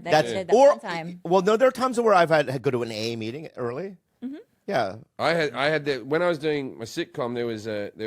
That you you did did that or one time. well, no, there are times where I've had to go to an AA meeting early. Mm-hmm. Yeah, I had that when I was doing my sitcom. There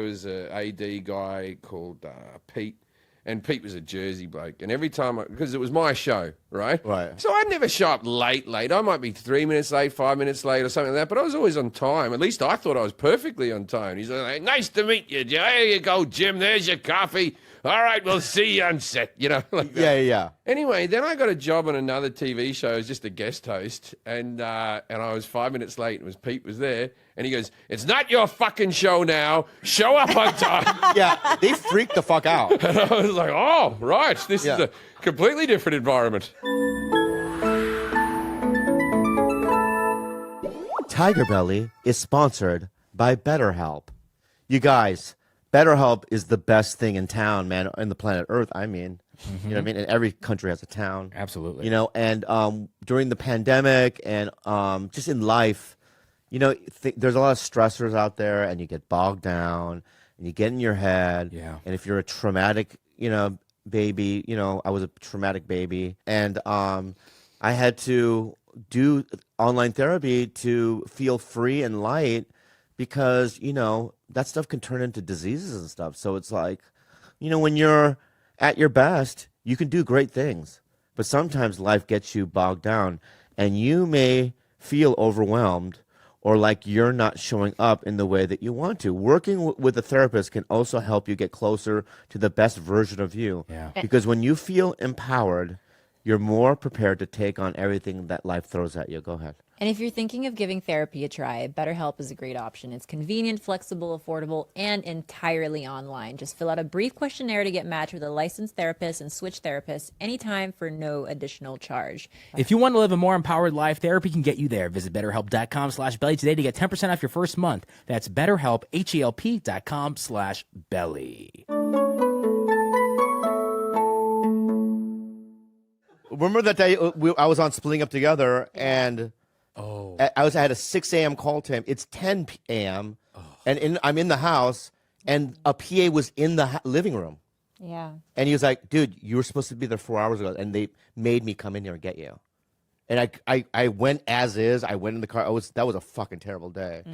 was a AD guy called Pete, and Pete was a Jersey bloke. And every time, because it was my show, right? Right. So I'd never show up late. I might be 3 minutes late, 5 minutes late, or something like that. But I was always on time. At least I thought I was perfectly on time. He's like, "Nice to meet you. There you go, Jim. There's your coffee. All right, we'll see you on set." You know, like that. yeah. Anyway, then I got a job on another TV show as just a guest host, and I was 5 minutes late. And Pete was there, and he goes, "It's not your fucking show now. Show up on time." Yeah, they freaked the fuck out. And I was like, "Oh, right. This Yeah. is a completely different environment." Tiger Belly is sponsored by BetterHelp. You guys, BetterHelp is the best thing in town, man, in the planet Earth. I mean, you know what I mean? And every country has a town. Absolutely. You know, and during the pandemic and just in life, you know, there's a lot of stressors out there, and you get bogged down, and you get in your head. Yeah. And if you're a traumatic, you know, baby, you know, I was a traumatic baby, and I had to do online therapy to feel free and light because, you know, that stuff can turn into diseases and stuff. So it's like, you know, when you're at your best, you can do great things. But sometimes life gets you bogged down, and you may feel overwhelmed or like you're not showing up in the way that you want to. Working with a therapist can also help you get closer to the best version of you. Yeah. Because when you feel empowered, you're more prepared to take on everything that life throws at you. Go ahead. And if you're thinking of giving therapy a try, BetterHelp is a great option. It's convenient, flexible, affordable, and entirely online. Just fill out a brief questionnaire to get matched with a licensed therapist and switch therapists anytime for no additional charge. If you want to live a more empowered life, therapy can get you there. Visit BetterHelp.com/belly today to get 10% off your first month. That's BetterHelp, HELP.com/belly. Remember that day I was on Splitting Up Together, and I had a 6 a.m. call to him. It's 10 a.m., and I'm in the house, and a PA was in the living room. Yeah. And he was like, "Dude, you were supposed to be there 4 hours ago, and they made me come in here and get you." And I went as is. I went in the car. That was a fucking terrible day.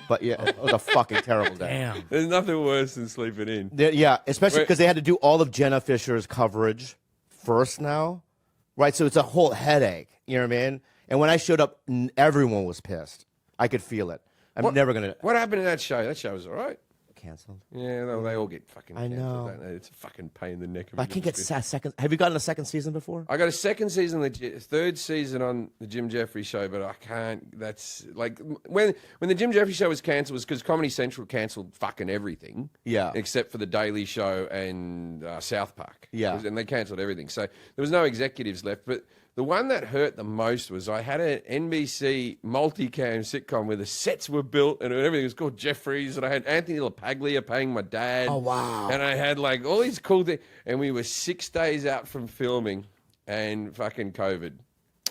But yeah, it was a fucking terrible day. Damn. There's nothing worse than sleeping in. Yeah, especially because they had to do all of Jenna Fisher's coverage first now, right? So it's a whole headache. You know what I mean? And when I showed up, everyone was pissed. I could feel it. I'm never gonna What happened to that show? That show was all right. cancel. Yeah, they all get fucking I cancelled, know. don't they? It's a fucking pain in the neck. Of I an can't get industry. a second. Have you gotten a second season before? I got a second season, third season on the Jim Jeffries show, but I can't. That's like when the Jim Jeffries show was cancelled was because Comedy Central cancelled fucking everything. Yeah. Except for the Daily Show and South Park. Yeah. And they cancelled everything, so there was no executives left. But the one that hurt the most was I had an NBC multicam sitcom where the sets were built and everything was called Jeffries, and I had Anthony LaPaglia playing my dad. Oh, wow. And I had like all these cool things, and we were 6 days out from filming, and fucking COVID.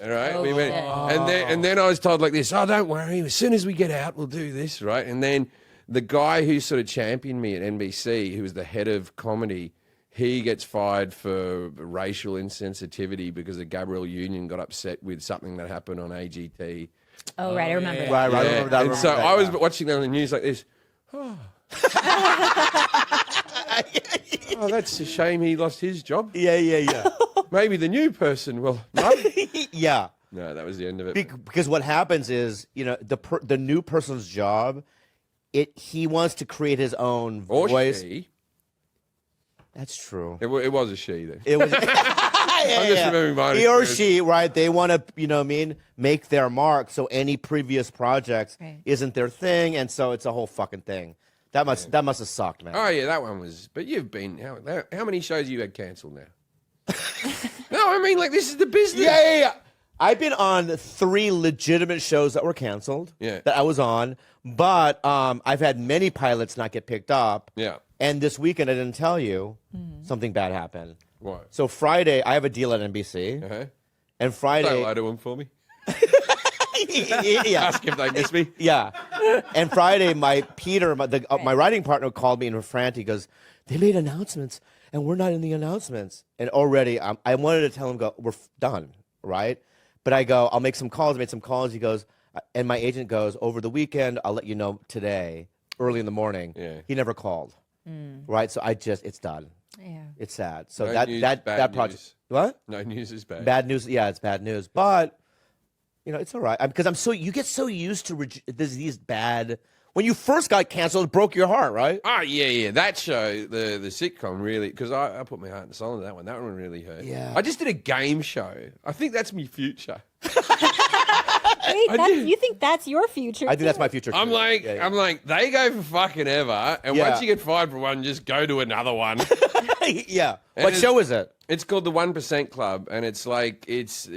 All right, we went, and then I was told like this: "Oh, don't worry, as soon as we get out, we'll do this." Right, and then the guy who sort of championed me at NBC, who was the head of comedy, he gets fired for racial insensitivity because the Gabrielle Union got upset with something that happened on AGT. Oh, right. I remember that. Right, I Yeah, remember that. and so I was watching that on the news like this. Oh. Oh, that's a shame he lost his job. Yeah. Maybe the new person will. No, Yeah. no, that was the end of it. Because what happens is, you know, the new person's job, he wants to create his own Or voice. she. That's true. It was a she then. It was. I'm just remembering mine. He or she, right? They want to, you know what I mean, make their mark. So any previous projects Right. isn't their thing, and so it's a whole fucking thing. That must have sucked, man. Oh yeah, that one was. But you've been how many shows you had cancelled now? No, I mean like this is the business. Yeah. I've been on 3 legitimate shows that were canceled. Yeah. That I was on, but I've had many pilots not get picked up. Yeah. And this weekend, I didn't tell you, something bad happened. What? So Friday, I have a deal at NBC, Uh-huh. and Say Friday, hello to them for me. yeah, Ask if they miss me. yeah. And Friday, my writing partner called me in a frantic. He goes, "They made announcements, and we're not in the announcements." And already, I wanted to tell him, "We're done." right? But I go, I'll make some calls. I made some calls. He goes, and my agent goes, over the weekend, I'll let you know today, early in the morning. Yeah. He never called, right? So it's done. Yeah. It's sad. So No that news, that bad that project. news. What? No news is bad. Bad news. Yeah, it's bad news. But it's all right because you get so used to these bad. When you first got canceled, it broke your heart, right? Oh yeah. That show, the sitcom, really, because I put my heart and soul into that one. That one really hurt. Yeah. I just did a game show. I think that's me future. Wait, you think that's your future? I think that's my future. I'm too. like, Yeah, yeah. I'm like, they go for fucking ever, and Yeah. once you get fired for one, just go to another one. yeah. And What show is it? It's called the 1% Club, and it's like it's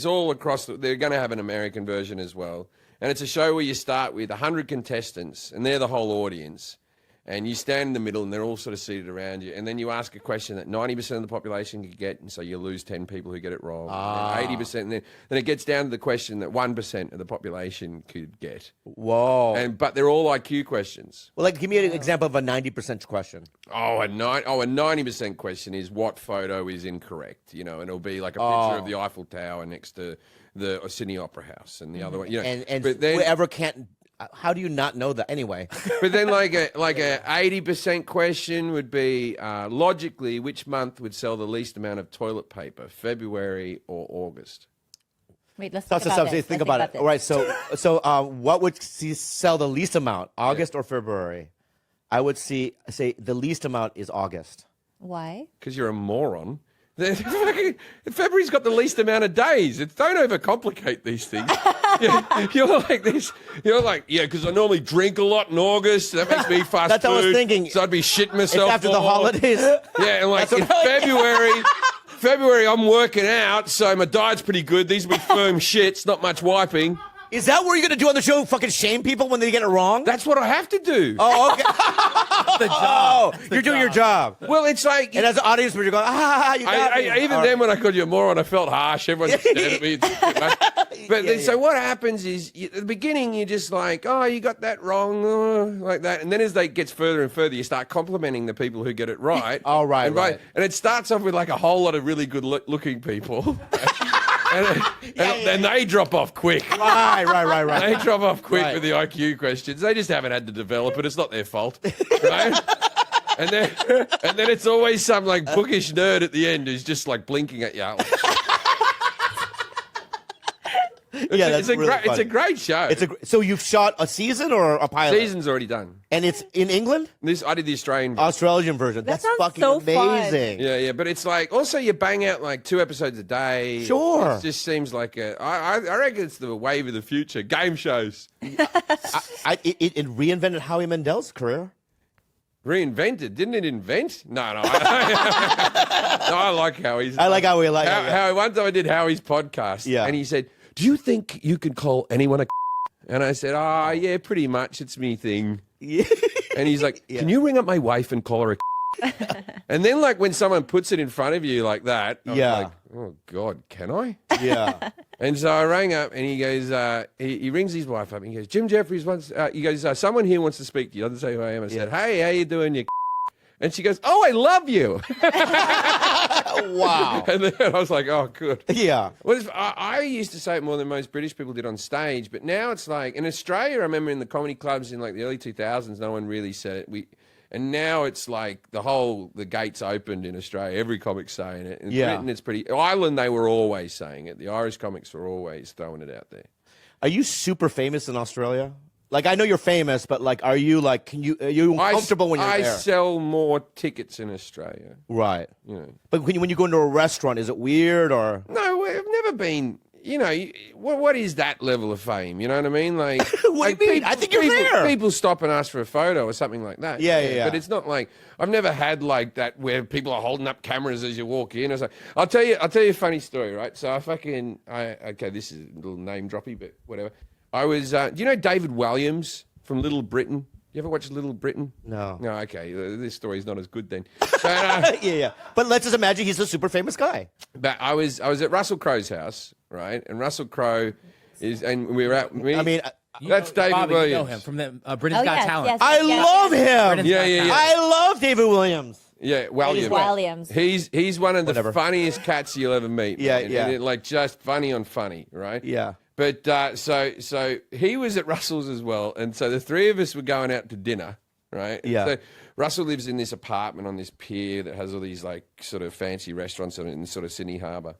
all across. They're going to have an American version as well, and it's a show where you start with 100 contestants, and they're the whole audience, and you stand in the middle, and they're all sort of seated around you, and then you ask a question that 90% of the population could get, and so you lose 10 people who get it wrong, and 80%, and then it gets down to the question that 1% of the population could get, Whoa. but they're all IQ questions. Well, give me an example of a 90% question. Oh, a 90% question is what photo is incorrect, and it'll be like a picture of the Eiffel Tower next to the Sydney Opera House, and the other one, And but then, whoever can't. How do you not know that anyway? but then like a 80% question would be logically, which month would sell the least amount of toilet paper, February or August? Wait, let's So, think about this. think Let's about it. this. All right. So what would sell the least amount, August or February? I would say the least amount is August. Why? Because you're a moron. February's got the least amount of days. Don't overcomplicate these things. You're like this. You're like, because I normally drink a lot in August. That makes me fast That's food. what I was thinking. So I'd be shitting It's myself after the more. holidays. Yeah, and like in February, I'm working out, so my diet's pretty good. These are my firm shits, not much wiping. Is that what you're gonna do on the show? Fucking shame people when they get it wrong? That's what I have to do. Oh, okay. The job. You're doing your job. Well, it's like. And as an audience member, you're going, you got me. Even All then, right. when I called you a moron, I felt harsh. Everyone just stared at me. But so what happens is, at the beginning, you're just like, oh, you got that wrong, like that. And then as they gets further and further, you start complimenting the people who get it right. Oh, right, and right. And it starts off with like a whole lot of really good looking people. And they drop off quick. Right. They drop off quick Right. with the IQ questions. They just haven't had to develop it. It's not their fault. Right? And then it's always some like bookish nerd at the end who's just like blinking at you. Yeah, that's really It's a funny. great show. So you've shot a season or a pilot? Season's already done. And it's in England? I did the Australian version. Australian version. That's sounds fucking so fun. amazing. Yeah, but it's like also you bang out like 2 episodes a day. Sure. It just seems like I reckon it's the wave of the future. Game shows. It reinvented Howie Mandel's career. Reinvented, didn't it invent? No, I like Howie's. I like Howie a lot. Howie, one time I did Howie's podcast, Yeah. and he said, "Do you think you can call anyone a?" And I said, "Oh, yeah, pretty much. It's me thing." Yeah. And he's like, "Can you ring up my wife and call her a?" And then, like, when someone puts it in front of you like that, I'm Yeah. like, "Oh God, can I?" Yeah. And so I rang up, and he goes, he rings his wife up, and he goes, "Jim Jeffries wants." He goes, "Someone here wants to speak to you." Doesn't say who I am. I said, "Hey, how you doing, you?" And she goes, "Oh, I love you." Wow. And then I was like, "Oh, good." Yeah. Well, I used to say it more than most British people did on stage, but now it's like in Australia. I remember in the comedy clubs in like the early 2000s, no one really said it. And now it's like the gates opened in Australia. Every comic's saying it. In Yeah. Britain, it's pretty. Ireland, they were always saying it. The Irish comics were always throwing it out there. Are you super famous in Australia? Like, I know you're famous, but like, are you like, are you comfortable when you're I there? sell more tickets in Australia. Right. You know. But when you go into a restaurant, is it weird or? No, I've never been. What is that level of fame? You know what I mean? Like, What do you mean? I think you're there. People stop and ask for a photo or something like that. Yeah. But it's not like I've never had like that where people are holding up cameras as you walk in. Or something. I'll tell you a funny story, right? So okay, this is a little name droppy, but whatever. I was, do you know David Walliams from Little Britain? You ever watch Little Britain? No. No, okay. This story's not as good then. But, Yeah. But let's just imagine he's a super famous guy. But I was at Russell Crowe's house, right? And Russell Crowe and we were at. I mean, That's David Bobby, Williams. you know him from the Britain's Oh, Got yes, Talent. yes. I love him. Britain's Yeah, Got yeah, Talent. yeah. I love David Williams. Yeah, Williams. Williams. He's one of the Whatever. funniest cats you'll ever meet. Yeah, man. yeah. And like just funny on funny, right? Yeah. But so he was at Russell's as well, and so the three of us were going out to dinner, right? And Yeah. So Russell lives in this apartment on this pier that has all these like sort of fancy restaurants in sort of Sydney Harbour.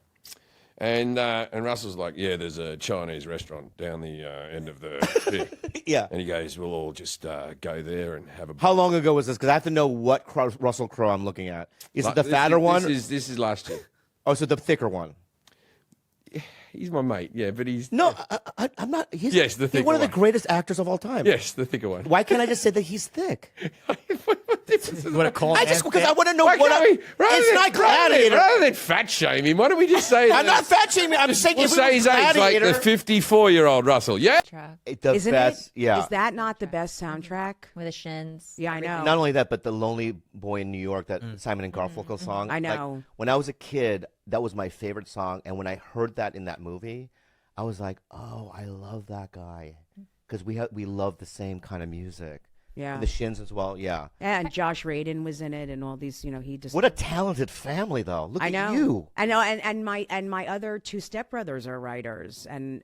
And Russell's like, yeah, there's a Chinese restaurant down the end of the pier. Yeah. And he goes, we'll all just go there and have a. How long ago was this? Because I have to know what Russell Crowe I'm looking at. Is it the fatter one? This is last year. Oh, so the thicker one. He's my mate, yeah, but he's No, I'm not. He's, Yes, the he's thicker one of the one. greatest actors of all time. yes, the thicker one. Why can't I just say that he's thick? What difference is What it called? I just because I want to know Why what. can't we, It's not Gladiator. rather than fat shame him, why don't we just say I'm not fat shaming. I'm saying We'll if it say was his age, like Gladiator, the 54-year-old Russell. Yeah. Track the Isn't best. it? Yeah. Is that not the best soundtrack? with the Shins. Yeah, I know. Not only that, but the Lonely Boy in New York, that Simon and Garfunkel song. I Like, know. when I was a kid, that was my favorite song, and when I heard that in that movie, I was like, "Oh, I love that guy," because we love the same kind of music. Yeah. And the Shins as well. Yeah. And Josh Radin was in it, and all these. He just. What a talented family, though. Look I at know. you. I know, and my other two stepbrothers are writers, and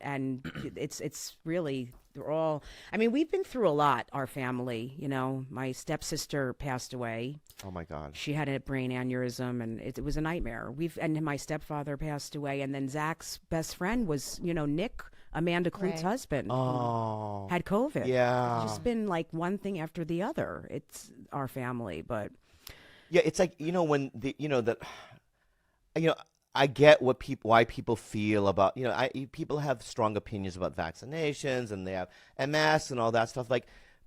it's really they're all. I mean, we've been through a lot. Our family, my stepsister passed away. Oh my God. She had a brain aneurysm, and it was a nightmare. And my stepfather passed away, and then Zach's best friend was Nick, Amanda Klute's Right. husband. Oh. Had COVID. Yeah. It's just been like one thing after the other. It's our family, but Yeah, it's like when I get why people feel about people have strong opinions about vaccinations and they have MS and all that stuff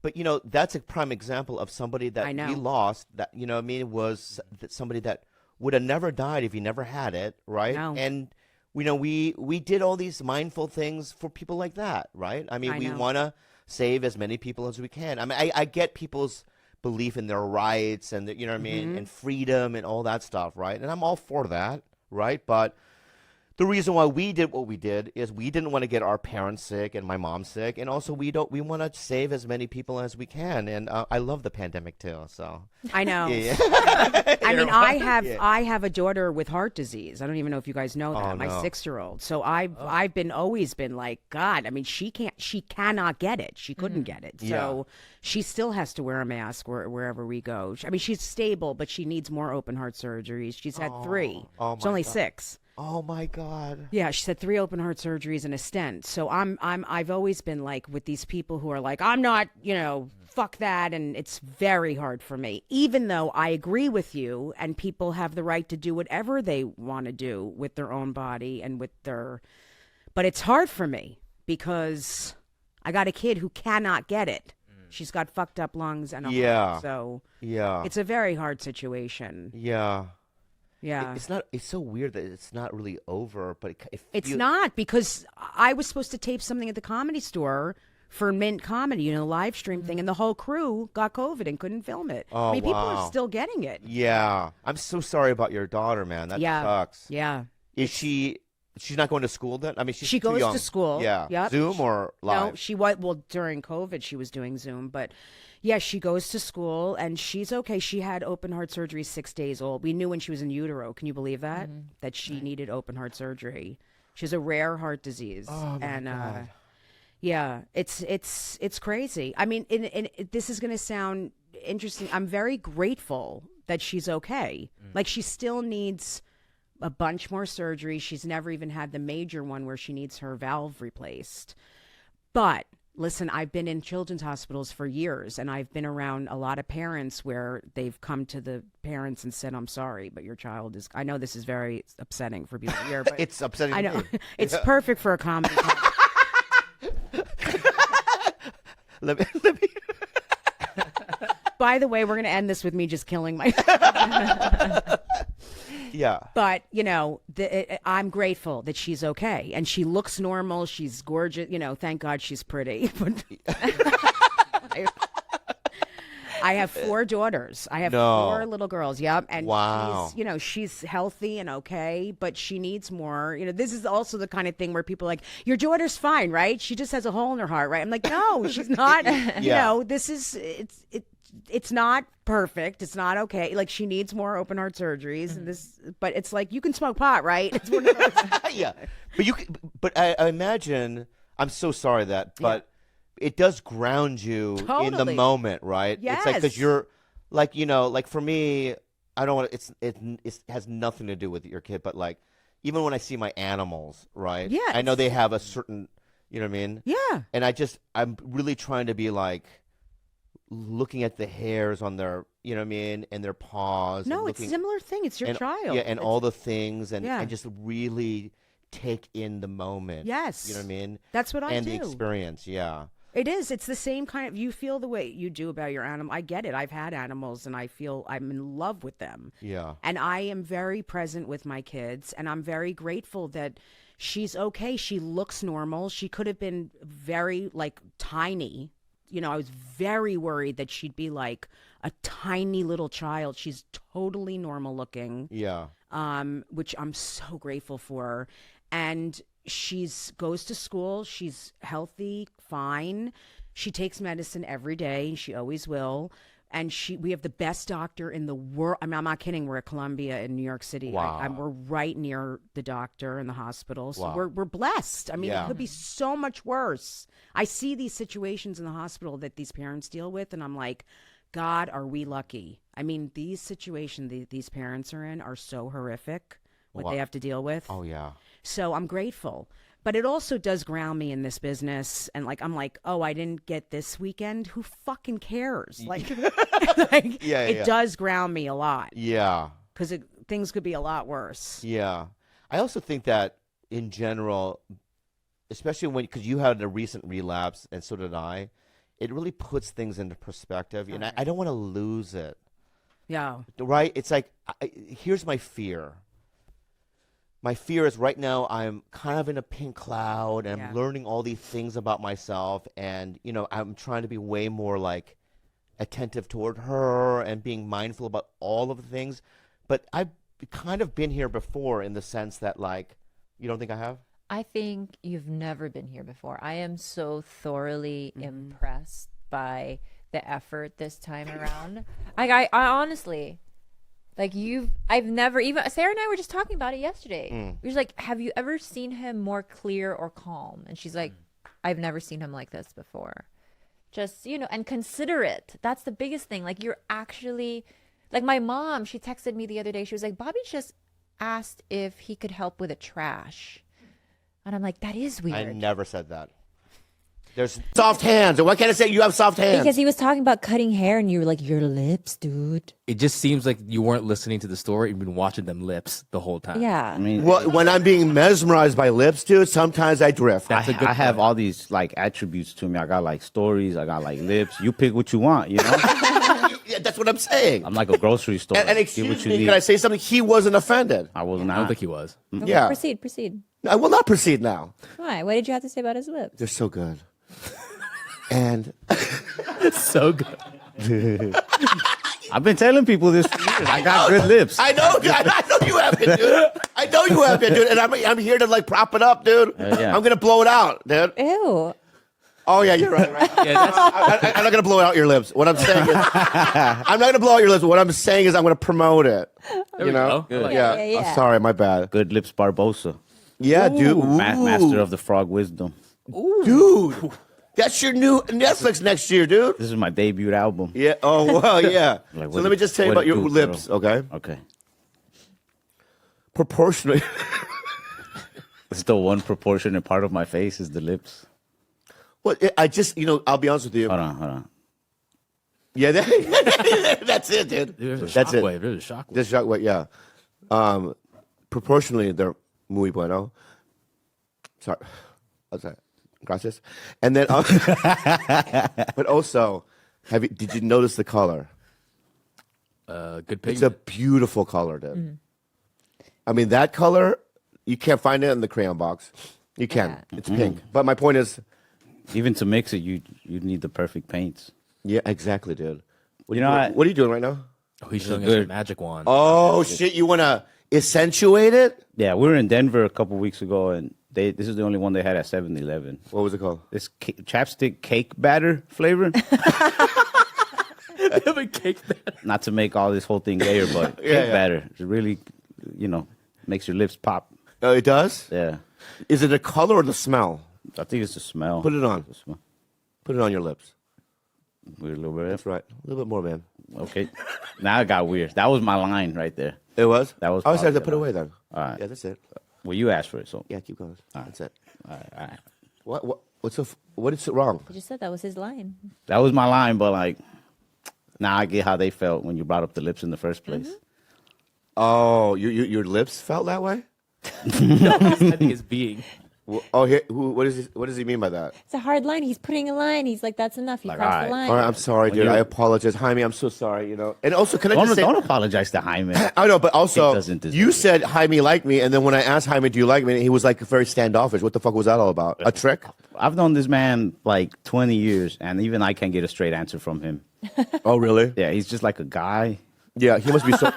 but that's a prime example of somebody that I know. we lost that was somebody that would have never died if he never had it, right? No. And we did all these mindful things for people like that, right? I mean, I we know. want to save as many people as we can. I mean, I get people's belief in their rights and what I mean, and freedom and all that stuff, right? And I'm all for that, right? But the reason why we did what we did is we didn't want to get our parents sick and my mom sick, and also we want to save as many people as we can. And I love the pandemic too, so I know. yeah. I mean, I have a daughter with heart disease. I don't even know if you guys know that. Oh, My no. 6-year-old. So I've always been like, God. I mean, she cannot get it. She couldn't get it. So she still has to wear a mask wherever we go. I mean, she's stable, but she needs more open heart surgeries. She's had 3. Oh, She's my only God. 6. Oh my God. Yeah, she's had 3 open heart surgeries and a stent. So I've always been like with these people who are like, I'm not, fuck that, and it's very hard for me. Even though I agree with you, and people have the right to do whatever they want to do with their own body and but it's hard for me because I got a kid who cannot get it. She's got fucked up lungs and a Yeah. heart, so Yeah. it's a very hard situation. Yeah. Yeah. It's so weird that it's not really over, but it It's feels- not, because I was supposed to tape something at the Comedy Store for Mint Comedy, the live stream thing, and the whole crew got COVID and couldn't film it. Oh, I mean, people wow. are still getting it. Yeah. I'm so sorry about your daughter, man. That Yeah. sucks. Yeah. Is she's not going to school then? I mean, she's She too goes young. to school. Yeah. Yep. Zoom or live? No, she was, well, during COVID, she was doing Zoom, but yeah, she goes to school and she's okay. She had open heart surgery 6 days old. We knew when she was in utero. Can you believe that? That she needed open heart surgery. She has a rare heart disease. Oh, my and, God. yeah, it's crazy. I mean, this is going to sound interesting. I'm very grateful that she's okay. Like, she still needs a bunch more surgery. She's never even had the major one where she needs her valve replaced. But listen, I've been in children's hospitals for years, and I've been around a lot of parents where they've come to the parents and said, I'm sorry, but your child is, I know this is very upsetting for people here, but It's upsetting. I to know. me. It's perfect for a comedy. Let me. By the way, we're going to end this with me just killing my. Yeah. But I'm grateful that she's okay, and she looks normal. She's gorgeous. Thank God she's pretty. But I have 4 daughters. I have No. 4 little girls. Yep. And Wow. she's healthy and okay, but she needs more. This is also the kind of thing where people are like, your daughter's fine, right? She just has a hole in her heart, right? I'm like, no, she's not. Yeah. This is it's not perfect. It's not okay. Like she needs more open heart surgeries and this, but it's like you can smoke pot, right? It's one of those. Yeah, but I imagine. I'm so sorry but it does ground you in the Totally. moment, right? It's like because Yes. you're like like for me, I don't want it has nothing to do with your kid, but like even when I see my animals, right? Yeah, I know they have a certain, you know what I mean? Yeah. And I'm really trying to be like looking at the hairs on their, you know what I mean, and their paws. No, and it's a looking, similar thing. It's your and, child. Yeah, and all the things and Yeah. just really take in the moment. Yes. You know what I mean? That's what I and do. the experience, yeah. It is. It's the same kind of. You feel the way you do about your animal. I get it. I've had animals, and I feel I'm in love with them. Yeah. And I am very present with my kids, and I'm very grateful that she's okay. She looks normal. She could have been very like tiny. You know, I was very worried that she'd be like a tiny little child. She's totally normal looking. Yeah. Which I'm so grateful for. And she's goes to school. She's healthy, fine. She takes medicine every day. She always will. And we have the best doctor in the world. I mean, I'm not kidding. We're at Columbia in New York City. Wow. We're right near the doctor and the hospital. So Wow. we're blessed. I mean, Yeah. it could be so much worse. I see these situations in the hospital that these parents deal with, and I'm like, God, are we lucky? I mean, these situations these parents are in are so horrific, what Wow. they have to deal with. Oh yeah. So I'm grateful. But it also does ground me in this business. And like, I'm like, oh, I didn't get this weekend. Who fucking cares? Like, it does ground me a lot Yeah. because things could be a lot worse. Yeah. I also think that in general, especially because you had a recent relapse and so did I, it really puts things into perspective. And I don't want to lose it. Yeah. Right? It's like, here's my fear. My fear is right now I'm kind of in a pink cloud and I'm learning all these things about myself. And, you know, I'm trying to be way more like attentive toward her and being mindful about all of the things. But I've kind of been here before in the sense that, like, you don't think I have? I think you've never been here before. I am so thoroughly impressed by the effort this time around. I honestly, like I've never even, Sarah and I were just talking about it yesterday. We were just like, have you ever seen him more clear or calm? And she's like, I've never seen him like this before. Just, you know, and considerate. That's the biggest thing. Like, you're actually, like my mom, she texted me the other day. She was like, Bobby just asked if he could help with the trash. And I'm like, that is weird. I never said that. There's soft hands. And why can't I say you have soft hands? Because he was talking about cutting hair and you were like, your lips, dude. It just seems like you weren't listening to the story. You've been watching them lips the whole time. Yeah. I mean, Well, when I'm being mesmerized by lips, dude, sometimes I drift. That's a good I have point. all these like attributes to me. I got like stories. I got like lips. You pick what you want. You know, Yeah, that's what I'm saying. I'm like a grocery store. And Get excuse what you me, need. can I say something? He wasn't offended. I was I not. don't think he was. Okay, Yeah. Proceed. I will not proceed now. Why? What did you have to say about his lips? They're so good. And So good. I've been telling people this for years. I got good lips. I know you have been, dude. I know you have been, dude. And I'm here to like prop it up, dude. Yeah. I'm gonna blow it out, dude. Ew. Oh yeah, you're right. Yeah, that's, I'm not gonna blow out your lips. What I'm saying is, I'm not gonna blow out your lips. What I'm saying is, I'm gonna promote it. there You we know? go. I like Yeah. it. Yeah. Oh, sorry, my bad. Good lips, Barbosa. Yeah, dude. Master of the Frog Wisdom. Dude, that's your new Netflix next year, dude. This is my debut album. Yeah. Oh well, yeah. Like, So what let me just tell you what about your do, lips, girl? okay? Okay. Proportionally. It's the one proportionate part of my face is the lips. Well, I just, I'll be honest with you. Hold on. Yeah, that's it, dude. There's a That's it. shockwave. There's a shockwave. This shockwave, yeah. Proportionally, they're muy bueno. Sorry. Gracias. And then, but also, did you notice the color? Good It's a pigment. beautiful color, dude. I mean, that color, you can't find it in the crayon box. You can. It's pink. But my point is, Even to mix it, you need the perfect paints. yeah, exactly, dude. You know what? What are you doing right now? Oh, he's showing us good. a magic wand. Oh, shit. You want to accentuate it? Yeah, we were in Denver a couple weeks ago, and this is the only one they had at 7-Eleven. What was it called? This chapstick cake batter flavor. Have a cake batter. Not to make all this whole thing gayer, but cake yeah. batter. It really, makes your lips pop. Oh, it does? Yeah. Is it the color or the smell? I think it's the smell. Put it on. The smell. Put it on your lips. Weird little bit. That's right. A little bit more, man. Okay. Now it got weird. That was my line right there. It was? That was I always have to probably put it away then. All right. Yeah, that's it. Well, you asked for it, so. Yeah, keep going. That's it. All right. What is wrong? I just said that was his line. That was my line, but like, now I get how they felt when you brought up the lips in the first place. Oh, your lips felt that way? I think it's being. Oh, what does he mean by that? It's a hard line. He's putting a line. He's like, that's enough. He Like, crossed all the right. line. All right, I'm sorry, dude. you're- I apologize. Jaime, I'm so sorry, And also, can I just say... Don't apologize to Jaime. I know, but also, He doesn't deserve you it. said Jaime liked me, and then when I asked Jaime, do you like me, he was like very standoffish. What the fuck was that all about? A trick? I've known this man like 20 years, and even I can't get a straight answer from him. Oh, really? Yeah, he's just like a guy. Yeah, he must be so...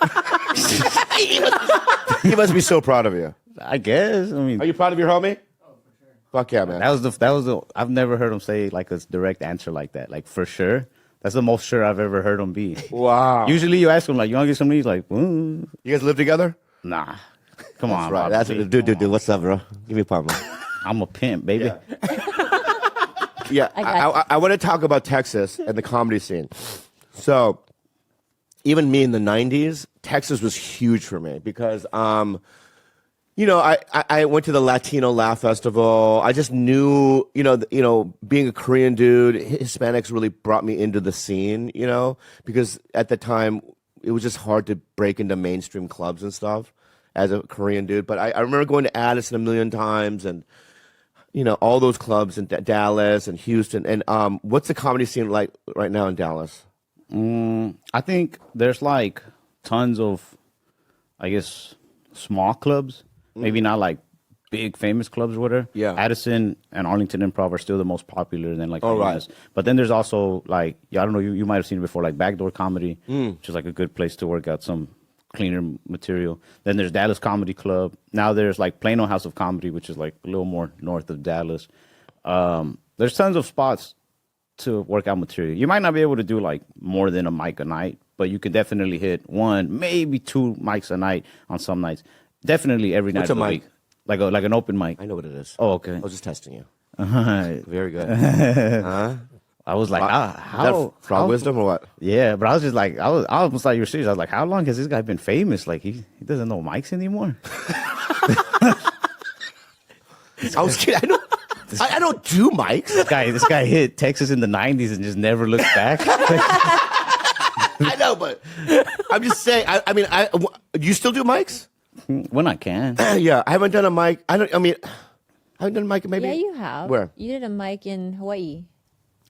he must be so proud of you. I guess. I mean, Are you proud of your homie? Oh, for sure. Fuck yeah, man. that was the. I've never heard him say like a direct answer like that. Like for sure. That's the most sure I've ever heard him be. Wow. Usually you ask him like, you want to get something? He's like, You guys live together? nah. Come on, Right. Bobby. That's what, dude. What's up, bro? Give me a pump, man. I'm a pimp, baby. Yeah, I got I want to talk about Texas and the comedy scene. So, even me in the '90s, Texas was huge for me because, I went to the Latino Laugh Festival. I just knew, being a Korean dude, Hispanics really brought me into the scene, because at the time it was just hard to break into mainstream clubs and stuff as a Korean dude. But I remember going to Addison a million times and. All those clubs in Dallas and Houston. And what's the comedy scene like right now in Dallas? I think there's like tons of, I guess, small clubs. Maybe not like big famous clubs or whatever. Yeah. Addison and Arlington Improv are still the most popular than like Oh, right. arenas. But then there's also like, I don't know, you might have seen it before, like Backdoor Comedy, which is like a good place to work out some cleaner material. Then there's Dallas Comedy Club. Now there's like Plano House of Comedy, which is like a little more north of Dallas. There's tons of spots to work out material. You might not be able to do like more than a mic a night, but you can definitely hit one, maybe two mics a night on some nights. Definitely every night What's a of the mic? week. Like an open mic. I know what it is. Oh, okay. I was just testing you. I Very good. was like, Is how? that frog wisdom or what? Yeah, but I was just like, I almost thought you were serious. I was like, how long has this guy been famous? Like, he doesn't know mics anymore. I was kidding. I don't do mics. This guy hit Texas in the '90s and just never looked back. I know, but I'm just saying. Do you still do mics? When I can. Yeah, I haven't done a mic. I haven't done a mic in maybe. Yeah, you have. Where? You did a mic in Hawaii.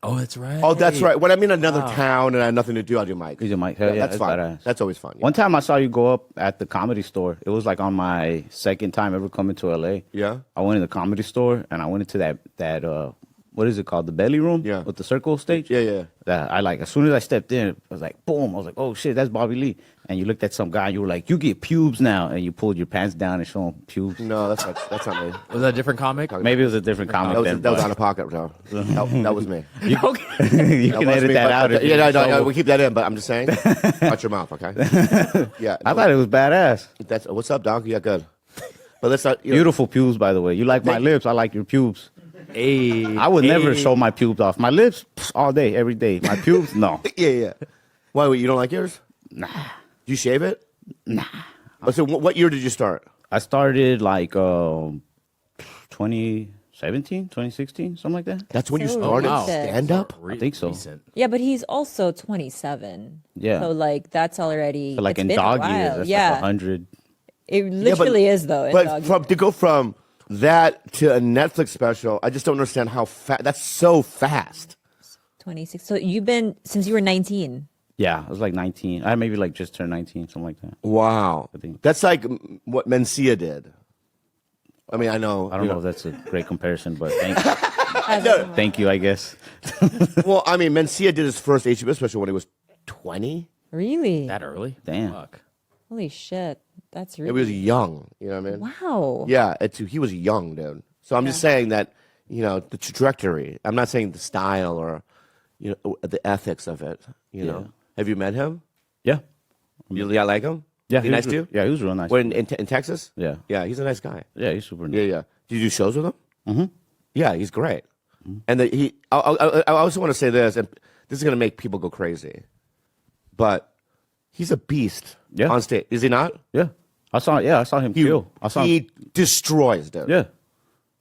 Oh, that's right. Oh, that's right. When I'm in another town and I have nothing to do, I'll do mics. You do mic? Hell yeah, that's fine. badass. That's always fun. Yeah. One time I saw you go up at the Comedy Store. It was like on my second time ever coming to LA. Yeah. I went in the Comedy Store and I went into that what is it called? The belly room? Yeah. With the circle stage? Yeah. That I like, as soon as I stepped in, I was like, boom. I was like, oh shit, that's Bobby Lee. And you looked at some guy, you were like, you get pubes now. And you pulled your pants down and showed him pubes. No, that's not me. Was that a different comic? Maybe it was a different comic then. That was but out of pocket, bro. That was me. you That can was edit me, that but- out. if Yeah, you're no, in trouble. we keep that in, but I'm just saying, watch your mouth, okay? Yeah. I thought it was badass. That's what's up, Doc? Yeah, good. But let's not. Beautiful pubes, by the way. You like my lips, I like your pubes. Hey, I would never show my pubes off. My lips, all day, every day. My pubes, no. Yeah. Why? You don't like yours? Nah. Do you shave it? Nah. Oh, so what year did you start? I started like 2017, 2016, something like that. That's when you So started wow. stand up. I think so. Recent. Yeah, but he's also 27. Yeah. So like that's already But like it's in been a dog years, while. that's yeah. like 100. It literally is though. in But dog to go from that to a Netflix special, I just don't understand how fast. That's so fast. 26. So you've been since you were 19. Yeah, I was like 19. I maybe like just turned 19, something like that. Wow. I think. That's like what Mencia did. I mean, I know. I don't know if that's a great comparison, but thank you, I guess. Well, I mean, Mencia did his first HBO special when he was 20. Really? That early? Damn. Fuck. Holy shit. That's He really was young. You know what I mean? wow. Yeah, he was young, dude. So I'm just saying that, the trajectory. I'm not saying the style or, the ethics of it, you know. Have you met him? Yeah. You like him? Yeah. He nice to you? Yeah, he was real nice. Where in Texas? Yeah. Yeah, he's a nice guy. Yeah, he's super nice. Yeah, yeah. Did you do shows with him? Mm-hmm. Yeah, he's great. And I also want to say this, and this is going to make people go crazy, but he's a beast on stage. Is he not? Yeah. I saw him kill. He destroys, dude. Yeah.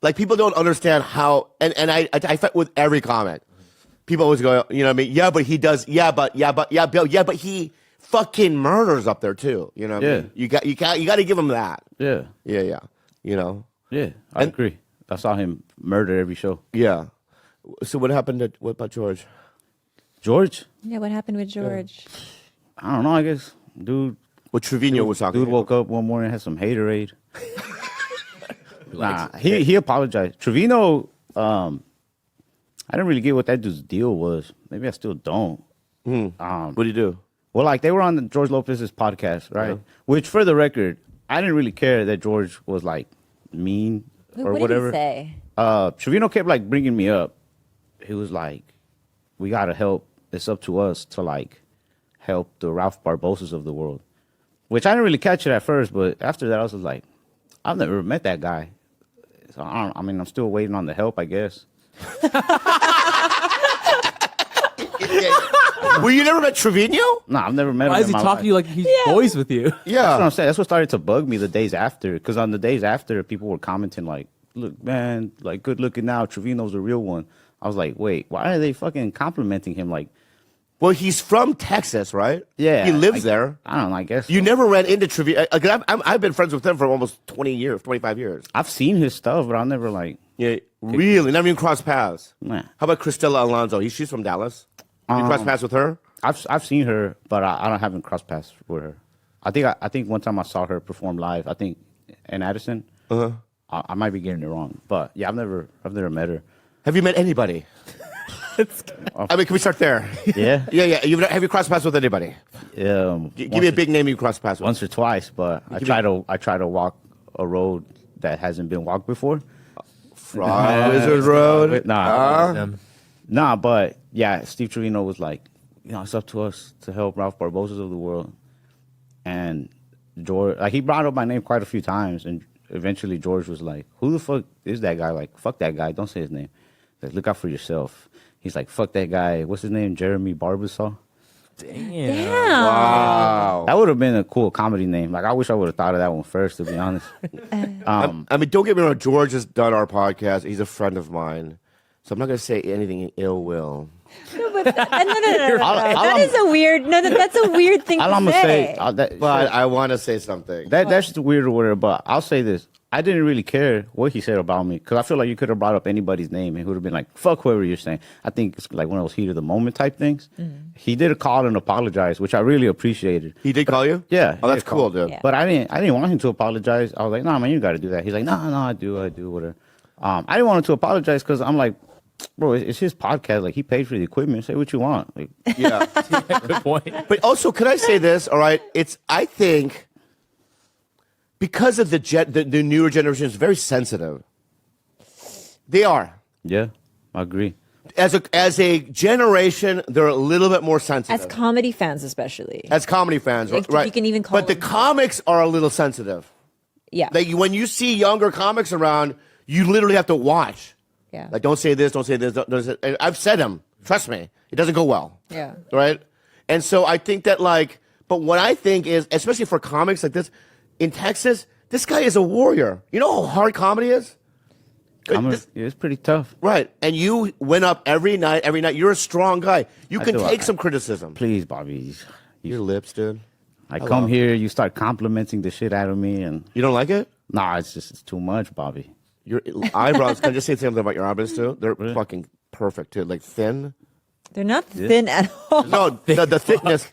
Like, people don't understand how, and I fight with every comment. People always go, you know what I mean? Yeah, but he does. Yeah, but he fucking murders up there too. You know what I mean? You got to give him that. Yeah. Yeah, yeah. You know? Yeah. I agree. I saw him murder every show. Yeah. So what about George? George? Yeah, what happened with George? I don't know, I guess. Dude. What Trevino was talking Dude about. woke up one morning and had some haterade. Nah, he apologized. Trevino, I didn't really get what that dude's deal was. Maybe I still don't. What do you do? Well, like, they were on George Lopez's podcast, right? Which, for the record, I didn't really care that George was, like, mean or what whatever. did he say? Trevino kept, like, bringing me up. He was like, we got to help. It's up to us to, like, help the Ralph Barbosas of the world. Which I didn't really catch it at first, but after that, I was like, I've never met that guy. So, I'm still waiting on the help, I guess. Well, you never met Trevino? No, I've never met him. Why is in he my talking life. to you like he's boys with you? That's what I'm saying. That's what started to bug me the days after. Because on the days after, people were commenting like, look, man, like, good looking now. Trevino's the real one. I was like, wait, why are they fucking complimenting him? Like, Well, he's from Texas, right? yeah. He lives there. I don't know, I guess. You never ran into Trevino. I've been friends with him for almost 20 years, 25 years. I've seen his stuff, but I'll never, like, Yeah, really? Never even crossed paths? nah. How about Cristela Alonso? She's from Dallas. You crossed paths with her? I've seen her, but I haven't crossed paths with her. I think one time I saw her perform live. I think in Addison. I might be getting it wrong, but yeah, I've never met her. Have you met anybody? I mean, can we start there? Yeah, Yeah. Have you crossed paths with anybody? Give me a big name you crossed paths with. once or twice, but I try to walk a road that hasn't been walked before. Frog Wizard Road. Nah, but yeah, Steve Trevino was like, it's up to us to help Ralph Barbosas of the world. And George, like, he brought up my name quite a few times, and eventually George was like, who the fuck is that guy? Like, fuck that guy. Don't say his name. Like, look out for yourself. He's like, fuck that guy. What's his name? Jeremy Barbasol? Wow. That would have been a cool comedy name. Like, I wish I would have thought of that one first, to be honest. I mean, don't get me wrong. George has done our podcast. He's a friend of mine. So I'm not going to say anything in ill will. No. That is a weird. No, that's a weird thing All I'm to gonna say. say, But I want to say something. that's just weird or whatever. But I'll say this: I didn't really care what he said about me because I feel like you could have brought up anybody's name and he would have been like, "Fuck whoever you're saying." I think it's like one of those heat of the moment type things. He did a call and apologize, which I really appreciated. He did call you? Yeah, Oh, he that's did cool, call. dude. Yeah. But I didn't want him to apologize. I was like, "Nah, man, you got to do that." He's like, "No, I do, whatever." I didn't want him to apologize because I'm like, bro, it's his podcast. Like, he paid for the equipment. Say what you want. Like, Yeah. Good point. But also, could I say this? All right, I think because of the newer generation is very sensitive. They are. yeah, I agree. As a generation, they're a little bit more sensitive. As comedy fans, especially. As comedy fans, Like, right? you can even call But the them- comics are a little sensitive. Yeah. Like, when you see younger comics around, you literally have to watch. Yeah. Like, don't say this, don't say this. Don't say, and I've said them. Trust me, it doesn't go well. Yeah. Right? And so I think that, like, but what I think is, especially for comics like this, in Texas, this guy is a warrior. You know how hard comedy is? It's pretty tough. Right. And you went up every night. You're a strong guy. You I can do. take some criticism. Please, Bobby. Your lips, dude. I come here, you start complimenting the shit out of me, and You don't like it? nah, it's too much, Bobby. Your eyebrows, can I just say something about your eyebrows, too? They're fucking perfect, too. Like, thin. They're not thin at all. No, the thickness.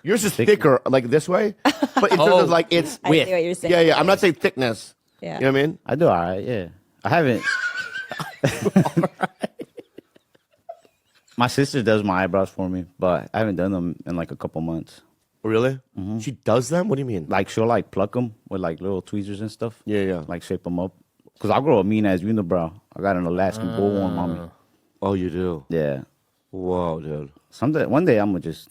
Yours is thicker, like this way. But in terms of, like, it's. I see what you're saying. Yeah. I'm not saying thickness. Yeah. You know what I mean? I do all right, yeah. I haven't. My sister does my eyebrows for me, but I haven't done them in like a couple months. Really? She does them? What do you mean? Like, she'll like pluck them with like little tweezers and stuff. Yeah. Like, shape them up. Because I grow a mean ass unibrow. I got an Alaskan bullhorn on me. Oh, you do? Yeah. Whoa, dude. One day I'm going to just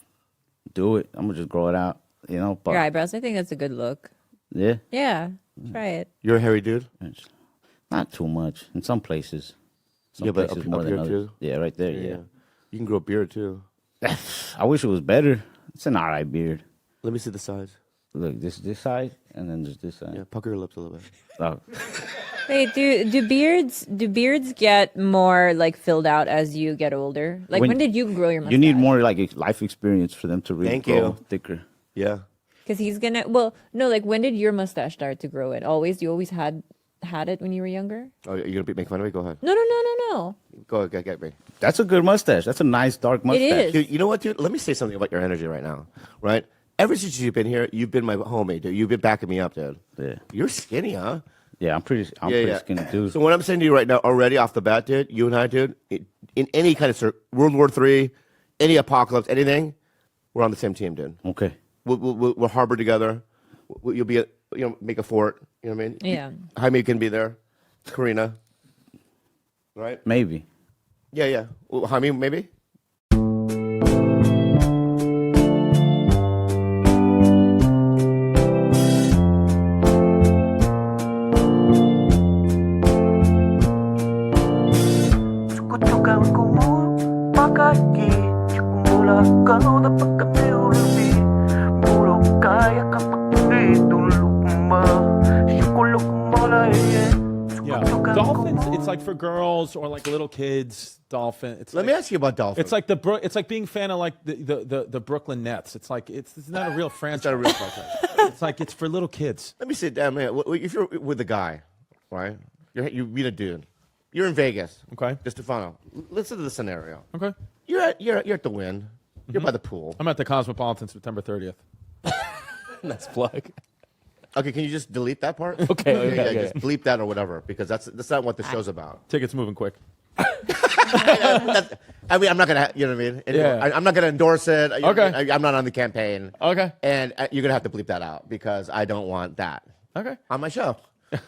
do it. I'm gonna just grow it out, But Your eyebrows. I think that's a good look. yeah, Yeah, try it. You're a hairy dude. it's not too much in some places. Some Yeah, but places up more than here others. too? Yeah, right there. Yeah. You can grow a beard too. I wish it was better. It's an alright beard. Let me see the size. Look, this side, and then there's this side. Yeah, pucker your lips a little bit. Oh, Wait, do beards get more like filled out as you get older? Like when did you grow your mustache? you need more like life experience for them to really Thank grow you. thicker. Yeah. Because he's gonna. Well, no, like when did your mustache start to grow? It always. You always had it when you were younger. Oh, you're gonna make fun of me? Go ahead. No, no, no, no, no. Go ahead, get me. That's a good mustache. That's a nice dark mustache. is. Dude, you know what, dude? Let me say something about your energy right now, right? Ever since you've been here, you've been my homie, dude. You've been backing me up, dude. Yeah. You're skinny, huh? Yeah, I'm pretty skinny dude. So what I'm saying to you right now, already off the bat, dude, you and I, dude, in any kind of World War III, any apocalypse, anything, we're on the same team, dude. Okay. We'll harbor together. You'll be, make a fort. You know what I mean? Yeah. Jaime can be there. Karina. Right? Maybe. Yeah. Well, Jaime, maybe? Yeah, dolphins. It's like for girls or like little kids. Dolphin. It's Let like, me ask you about dolphins. It's like it's like being a fan of like the Brooklyn Nets. It's like it's not a real franchise. It's not a real franchise. It's like it's for little kids. Let me sit down, man. If you're with a guy, right? You meet a dude. You're in Vegas. Okay. DeStefano. Listen to the scenario. Okay. You're at the Wynn. You're by the pool. I'm at the Cosmopolitan September 30th. Nice plug. Okay, can you just delete that part? Okay, Yeah, okay. just bleep that or whatever, because that's not what the show's about. Tickets moving quick. I mean, I'm not gonna, you know what I mean? Yeah. I'm not gonna endorse it. Okay. I'm not on the campaign. Okay. And you're gonna have to bleep that out because I don't want that Okay. on my show.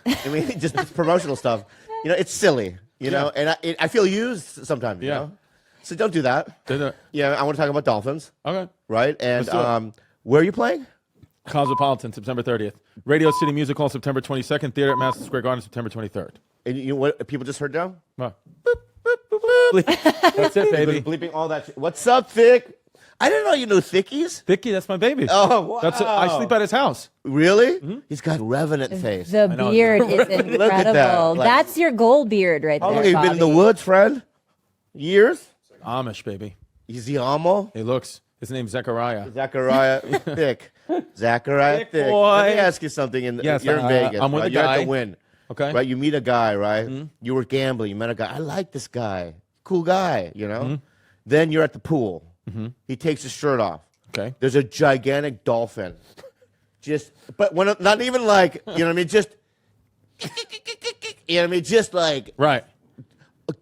I mean, just promotional stuff. It's silly. Yeah. and I feel used sometimes. Yeah. You know? So don't do that. Did it. Yeah, I want to talk about dolphins, Okay. right? And Let's do it. where are you playing? Cosmopolitan September 30th. Radio City Music Hall September 22nd. Theater at Madison Square Garden September 23rd. And you know what people just heard now? Wow. That's it, baby. Bleeping all that shit. What's up, Thick? I didn't know you knew Thickies. Vicky, that's my baby. Oh, wow. I sleep at his house. Really? He's got revenant face. The know. beard is incredible. Look at that, like- That's your goal beard right How there. long have you been in the Bobby. woods, friend? Years? Amish, baby. Is he Amo? He looks. His name's Zechariah. Zachariah Thick. Zachariah Thick Thick. boy. Let me ask you something. Yes, You're in Vegas. I'm with right? a You're guy. at the Wynn. Okay. Right? You meet a guy, right? You were gambling. You met a guy. I like this guy. Cool guy, you know? Then you're at the pool. He takes his shirt off. Okay. There's a gigantic dolphin. But not even like, you know what I mean? Just, you know what I mean? Just like Right.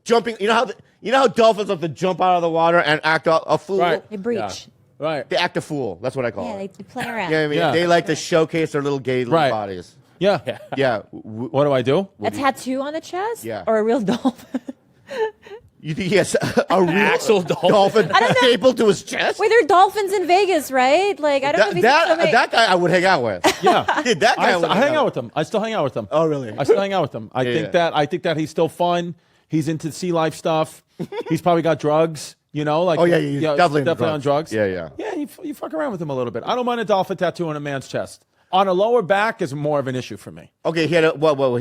jumping. You know how dolphins have to jump out of the water and act a fool? Right. They breach. Yeah. Right. They act a fool. That's what I call Yeah, it. they play around. You know what I mean? Yeah. They like to showcase their little gay little Right. bodies. Yeah. Yeah. What do I do? A tattoo on the chest? Yeah. Or a real dolphin? You think he has a real Actual dolphin? stapled to his chest? Wait, there are dolphins in Vegas, right? Like, I don't know if That guy I would hang out with. Yeah. Dude, that guy I would I hang out with him. I still hang out with him. Oh, really? I still hang out with him. I think that he's still fun. He's into sea life stuff. He's probably got drugs. Like Oh, yeah, he's definitely into on drugs. Yeah. Yeah, you fuck around with him a little bit. I don't mind a dolphin tattoo on a man's chest. On a lower back is more of an issue for me. Okay, he had he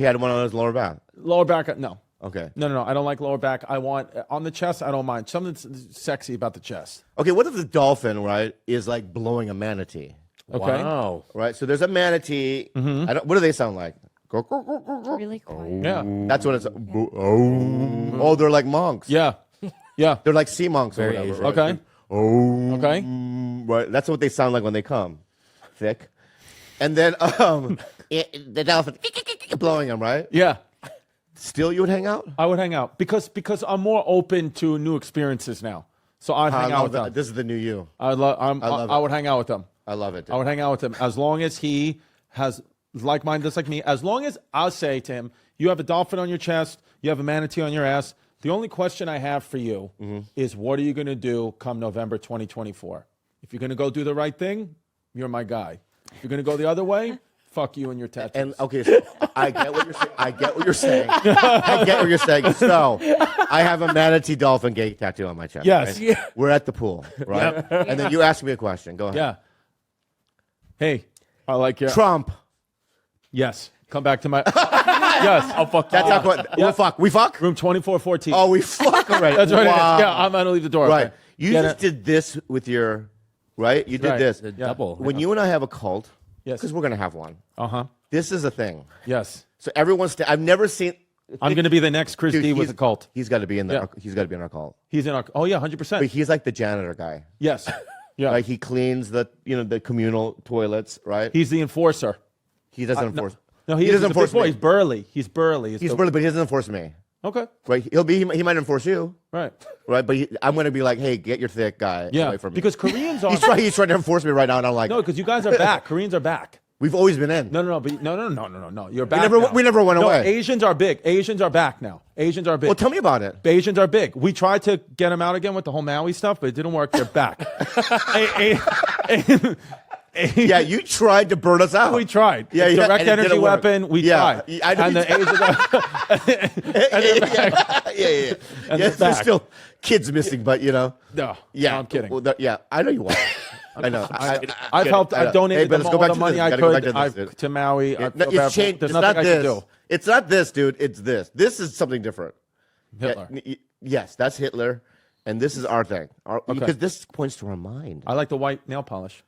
had one on his lower back. Lower back, no. Okay. No. I don't like lower back. I want on the chest. I don't mind something sexy about the chest. Okay, what if the dolphin, right, is like blowing a manatee? Okay. Wow. Right? So there's a manatee. What do they sound like? really quiet. Yeah. That's what it's. Oh, they're like monks. Yeah. Yeah. They're like sea monks or Very whatever. Asian. Right? Okay. Oh. Okay. Right. That's what they sound like when they come. Thick. And then the dolphin blowing them, right? Yeah. Still, you would hang out? I would hang out because I'm more open to new experiences now. So I'd hang out with them. This is the new you. I love I would hang out with them. I love it. Dude. I would hang out with him as long as he has like mind just like me. As long as I'll say to him, you have a dolphin on your chest, you have a manatee on your ass. The only question I have for you is what are you going to do come November 2024? If you're gonna go do the right thing, you're my guy. If you're gonna go the other way, fuck you and your tattoos. And okay, so I get what you're saying. I get what you're saying. I get what you're saying. So I have a manatee dolphin gate tattoo on my chest. Yes. right? We're at the pool, right? And then you ask me a question. Go ahead. Yeah. Hey, I like your Trump. Yes. Come back to my yes. I'll fuck That's not what. Yeah. We'll fuck. We fuck. Room 2414. Oh, we fuck already. That's right. Wow. Yeah, I'm gonna leave the door. Right. open. You Get just it? did this with your. Right. You did Right. this. The Yeah. double. When you and I have a cult. Yes. Because we're gonna have one. Uh-huh. This is a thing. Yes. So everyone's. I've never seen. I'm gonna be the next Chris Dude, D with he's- a cult. He's got to be in there. Yeah. He's got to be in our cult. He's in our oh yeah, 100%. But he's like the janitor guy. Yes. Yeah. Like he cleans the the communal toilets, right? He's the enforcer. He doesn't No, enforce. no, he he's doesn't a big enforce boy. me. He's burly. He's burly. He's burly, but he doesn't enforce me. Okay. Right? He might enforce you, Right. right? But I'm going to be like, hey, get your thick guy Yeah. away from me. Because Koreans are he's trying to enforce me right now, and I'm like, no, because you guys are back. Koreans are back. we've always been in. No. You're back. never- now. we never went No, away. Asians are big. Asians are back now. Asians are big. Well, tell me about it. Asians are big. We tried to get them out again with the whole Maui stuff, but it didn't work. They're back. Yeah, you tried to burn us out. We tried. Yeah, yeah, Direct and it energy didn't work. weapon. We Yeah, tried. I know and you the Asians are, yeah. And Yeah, it's there's back. still kids missing, but no. yeah, No, I'm kidding. Well, yeah, I know you are. I know. I've helped. I know. I've donated Hey, but them let's go all back the to money this. I Gotta go back could. to this, dude. To Maui. I No, feel bad it's for- changed. There's It's nothing not I this. can do. It's not this, dude. It's this. This is something different. Hitler. Yes, that's Hitler, and this is our thing. Because this points to our mind. I like the white nail polish.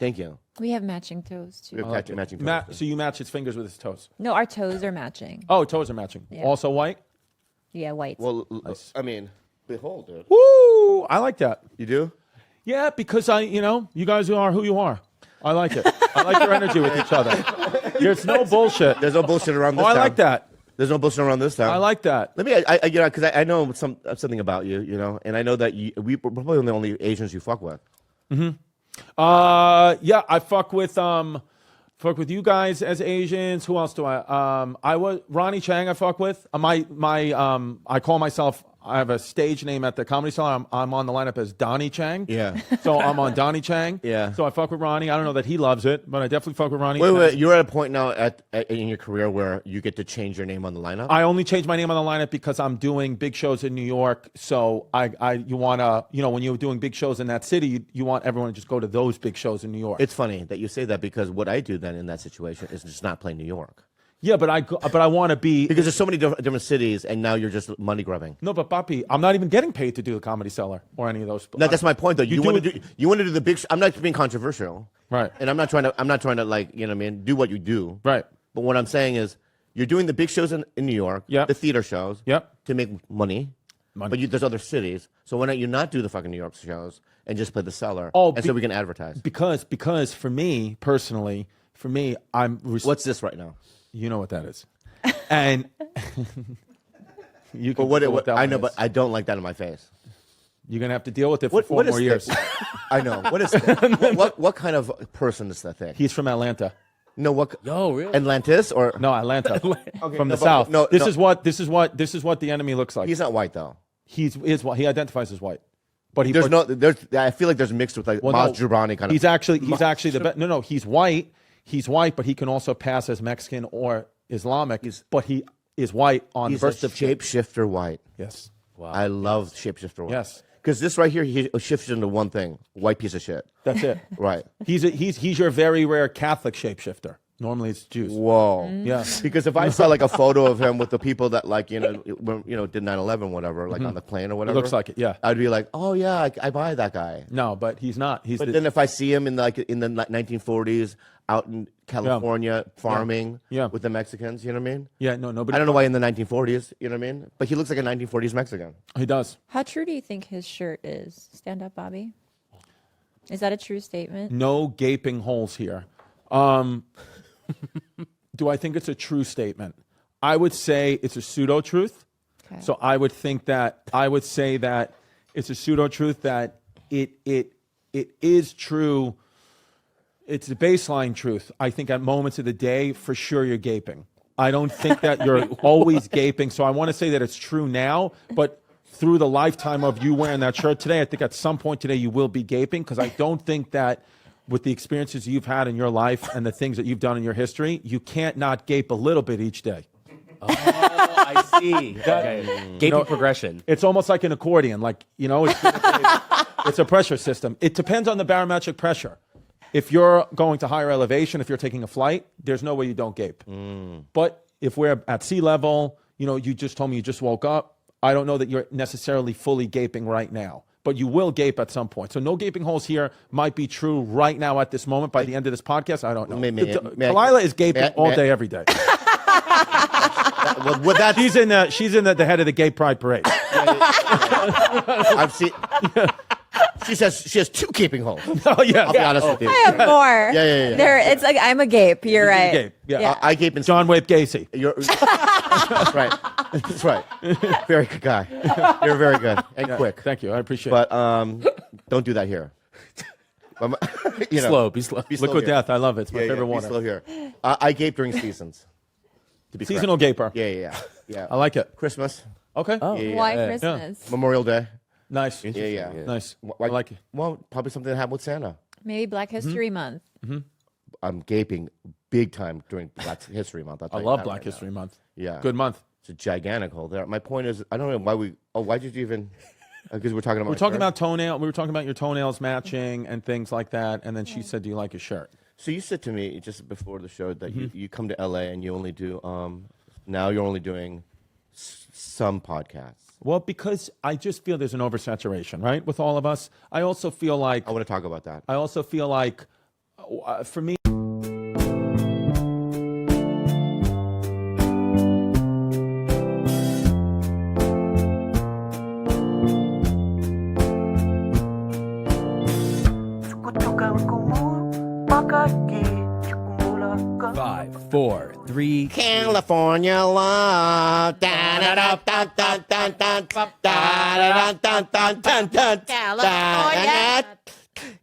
Thank you. We have matching toes We too. have matching. So you match his fingers with his toes. No, our toes are matching. Oh, toes are matching. Yeah. Also white. Yeah, white. Well, I mean, behold, dude. Woo! I like that. You do? Yeah, because you guys are who you are. I like it. I like your energy with each other. There's no bullshit. There's no bullshit around this Oh, I town. like that. There's no bullshit around this town. I like that. Let me, because I know something about you, and I know that we're probably the only Asians you fuck with. Yeah, I fuck with you guys as Asians. Who else do I was Ronnie Chang. I fuck with I call myself. I have a stage name at the Comedy Cellar. I'm on the lineup as Donnie Chang. Yeah. So I'm on Donnie Chang. Yeah. So I fuck with Ronnie. I don't know that he loves it, but I definitely fuck with Ronnie. Wait, you're at a point now in your career where you get to change your name on the lineup. I only changed my name on the lineup because I'm doing big shows in New York. So you wanna, when you're doing big shows in that city, you want everyone to just go to those big shows in New York. It's funny that you say that because what I do then in that situation is just not play New York yeah, but I want to be. because there's so many different cities, and now you're just money grubbing. No, but Papi, I'm not even getting paid to do the Comedy Cellar or any of those. No, that's my point though. You want to it- do the big. I'm not being controversial, Right. And I'm not trying to like what I mean, do what you do, Right. But what I'm saying is, you're doing the big shows in New York, Yep. the theater shows, Yep. to make money. But there's other cities, so why don't you not do the fucking New York shows and just play the Cellar? Oh, and so we can advertise. Because for me personally, I'm. What's this right now? You know what that is, and you But can. what, Google what that I one know, is. but I don't like that in my face. You're gonna have to deal with it for What 4 is more years. this? I know. What is what kind of person is that thing? He's from Atlanta. No, what? Yo, really? Atlantis or No, Atlanta. From no, the but- south. no, this no. is what the enemy looks like. He's not white though. He identifies as white, but he There's I feel like there's mixed with like Well, Maz no, Jobrani kind of. He's actually the best. No, he's white. He's white, but he can also pass as Mexican or Islamic. But he is white on He's birth a certificate. shapeshifter white. Yes. I love shapeshifter white. Yes. Because this right here, he shifts into one thing: white piece of shit. That's it. Right. He's your very rare Catholic shapeshifter. Normally it's Jews. Whoa. Yeah. Because if I saw like a photo of him with the people that like did 9/11 whatever like on the plane or whatever, looks like it, yeah. I'd be like, oh yeah, I buy that guy. No, but he's not. He's But then if I see him in the 1940s out in California farming Yeah. with the Mexicans, you know what I mean? yeah, no, nobody. I don't know why in the 1940s, you know what I mean? But he looks like a 1940s Mexican. He does. How true do you think his shirt is? Stand up, Bobby. Is that a true statement? No gaping holes here. Do I think it's a true statement? I would say it's a pseudo truth. Okay. So I would say that it's a pseudo truth that it is true. It's a baseline truth. I think at moments of the day, for sure, you're gaping. I don't think that you're always gaping. So I want to say that it's true now, but through the lifetime of you wearing that shirt today, I think at some point today you will be gaping, because I don't think that with the experiences you've had in your life and the things that you've done in your history, you can't not gape a little bit each day. Oh, I see. Okay. Gaping progression. It's almost like an accordion. Like, it's a pressure system. It depends on the barometric pressure. If you're going to higher elevation, if you're taking a flight, there's no way you don't gape. But if we're at sea level, you just told me you just woke up. I don't know that you're necessarily fully gaping right now, but you will gape at some point. So no gaping holes here might be true right now at this moment. By the end of this podcast, I don't know. Kalila is gaping all day, every day. With that, She's in the head of the Gay Pride Parade. I've seen. She says she has 2 gaping holes. Oh yeah, I'll be honest with you. I have more. Yeah. There, it's like I'm a gape. You're right. Gape. Yeah. I gape in John Wayne Gacy. That's right. That's right. Very good guy. You're very good and quick. Thank you. I appreciate But it. don't do that here. Slow. Be slow. Be slow Liquid here. Death. I love it. It's my favorite Be water. slow here. I gape during seasons. To be Seasonal correct. gaper. Yeah. I like it. Christmas, Okay. Why Christmas? Memorial Day. Nice. Yeah. Nice. Why- I like it. Well, probably something that happened with Santa. Maybe Black History Month. I'm gaping big time during Black History Month. I love Black History Month. Yeah. Good month. It's a gigantic hole there. My point is, I don't know why we. Oh, why did you even? Because we're talking about. We were talking about your toenails matching and things like that. And then she said, "Do you like a shirt?" So you said to me just before the show that you come to LA and you only do. Now you're only doing some podcasts. Well, because I just feel there's an oversaturation, right, with all of us. I also feel like I want to talk about that. For me. Five, four, three. California love. California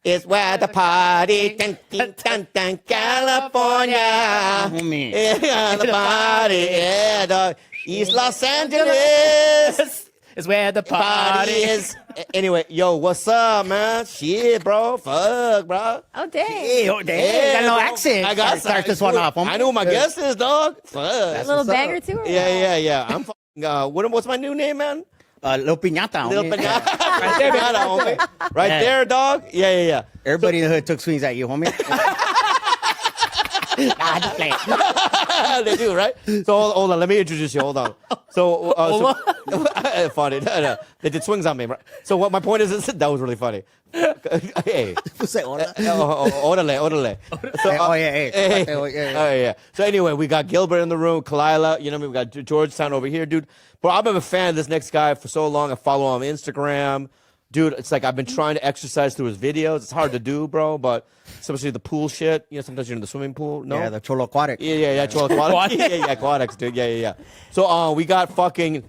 is where the party. California. Yeah, the party. Yeah, dog. East Los Angeles. Is where the Party is. Anyway, yo, what's up, man? Shit, bro. Fuck, bro. Oh dang! Yeah, got no bro. accent. I got Start this one off, homie. I know who my guest is, dog. Fuck. A little banger too. Or what? Yeah. I'm fucking. What's my new name, man? Lil Piñata, Little homie. Pinata. Right there, homie. Right there, dog. Yeah. Everybody in the hood took swings at you, homie. Nah, just play. They do, right? So hold on, let me introduce you. Hold on. So, funny. No. They did swings on me, right? So what my point is that was really funny. Hey. Say hola. Orale. So, yeah. So anyway, we got Gilbert in the room, Kalila, we got Georgetown over here, dude. Bro, I've been a fan of this next guy for so long. I follow him on Instagram. Dude, it's like I've been trying to exercise through his videos. It's hard to do, bro, but especially the pool shit. Sometimes you're in the swimming pool. No? Yeah, the Cholo Aquatic. Yeah, Cholo Aquatics. yeah, Aquatics, dude. Yeah. So we got fucking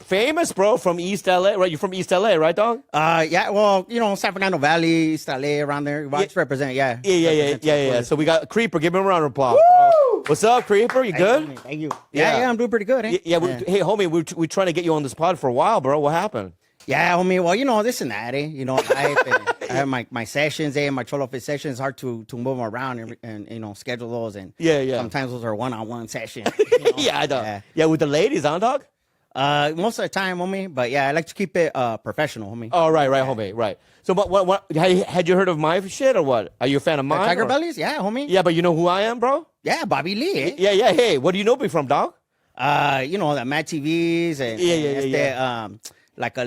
famous, bro, from East LA, right? You're from East LA, right, dog? Yeah, well, San Fernando Valley, East LA, around there. I just represent, yeah. Yeah. So we got Creeper. Give him a round of applause, bro. What's up, Creeper? You good? Thank you. Yeah, I'm doing pretty good, eh? Yeah. Hey, homie, we're trying to get you on this pod for a while, bro. What happened? Yeah, homie. Well, this and that, eh? I have my sessions, my Cholo Fit sessions. It's hard to move around and schedule those. And Yeah. sometimes those are one-on-one sessions. Yeah, I know. Yeah, with the ladies, huh, dog? Most of the time, homie. But yeah, I like to keep it professional, homie. Oh, right, homie, right. So, what had you heard of my shit or what? Are you a fan of mine? Tiger Bellies? Yeah, homie. Yeah, but you know who I am, bro? Yeah, Bobby Lee, eh? Yeah. Hey, what do you know me from, dog? The Mad TVs and Yeah. Like a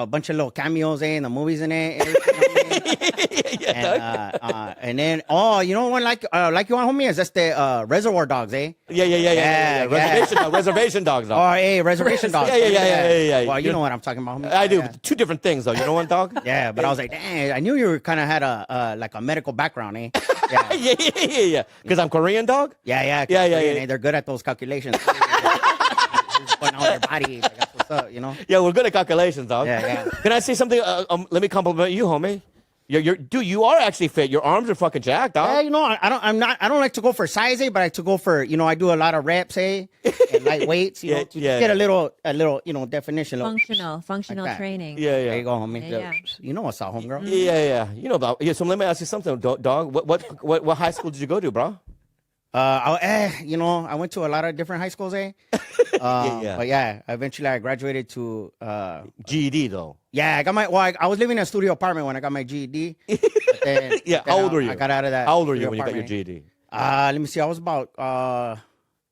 bunch of little cameos in the movies in it. And then one like you want, homie, is just the Reservoir Dogs, eh? Yeah. Reservation dogs, dog. Oh, hey, Reservation Dogs. Yeah. Well, you know what I'm talking about, homie. I do. Yeah. Two different things, though. You know what, dog? Yeah, but I was like, dang, I knew you kind of had a medical background, eh? Yeah. Yeah. Because I'm Korean, dog? Yeah. Yeah. They're good at those calculations. Going on their body, like, that's what's up, Yeah, we're good at calculations, dog. Yeah. Can I say something? Let me compliment you, homie. Dude, you are actually fit. Your arms are fucking jacked, dog. Yeah, you know, I don't like to go for size, but I like to go for, you know, I do a lot of reps, and light weights, you know, to get a little, you know, definition. Functional that. training. There you go, homie. Yeah. You know what's up, homegirl. Yeah. You know, dog. Yeah, so let me ask you something, dog. What high school did you go to, bro? You know, I went to a lot of different high schools, But yeah, eventually I graduated to GED, though. Yeah, I got my. Well, I was living in a studio apartment when I got my GED. Then, How old were you? I got out of that. How old were you studio when you got your apartment. GED? Let me see. I was about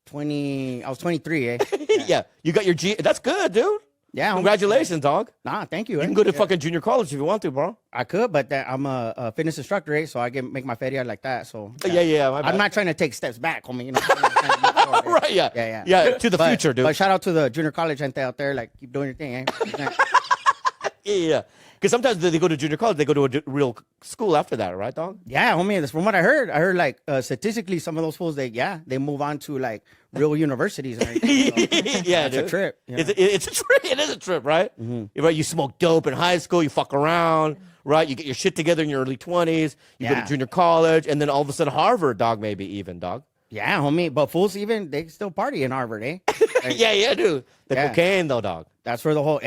20. I was 23. Yeah, you got your GED. That's good, dude. Yeah. Congratulations, dog. Nah, thank you. You can go to fucking junior college if you want to, bro. I could, but I'm a fitness instructor, so I can make my feria like that. So Yeah. my I'm bad. not trying to take steps back, homie. You know, Right, yeah. To the future, dude. But shout out to the junior college gente out there. Like, keep doing your thing, Yeah. Because sometimes they go to junior college, they go to a real school after that, right, dog? Yeah, homie. That's from what I heard. I heard like statistically, some of those fools they move on to like real universities and everything. So Yeah, it's dude. a trip. Yeah. It's a trip. It is a trip, right? Right. You smoke dope in high school. You fuck around, right? You get your shit together in your early 20s. You go to Yeah. junior college, and then all of a sudden Harvard, dog, maybe even, dog. Yeah, homie. But fools even they still party in Harvard, eh? Like, Yeah, dude. The Yeah. cocaine, though, dog. that's where the whole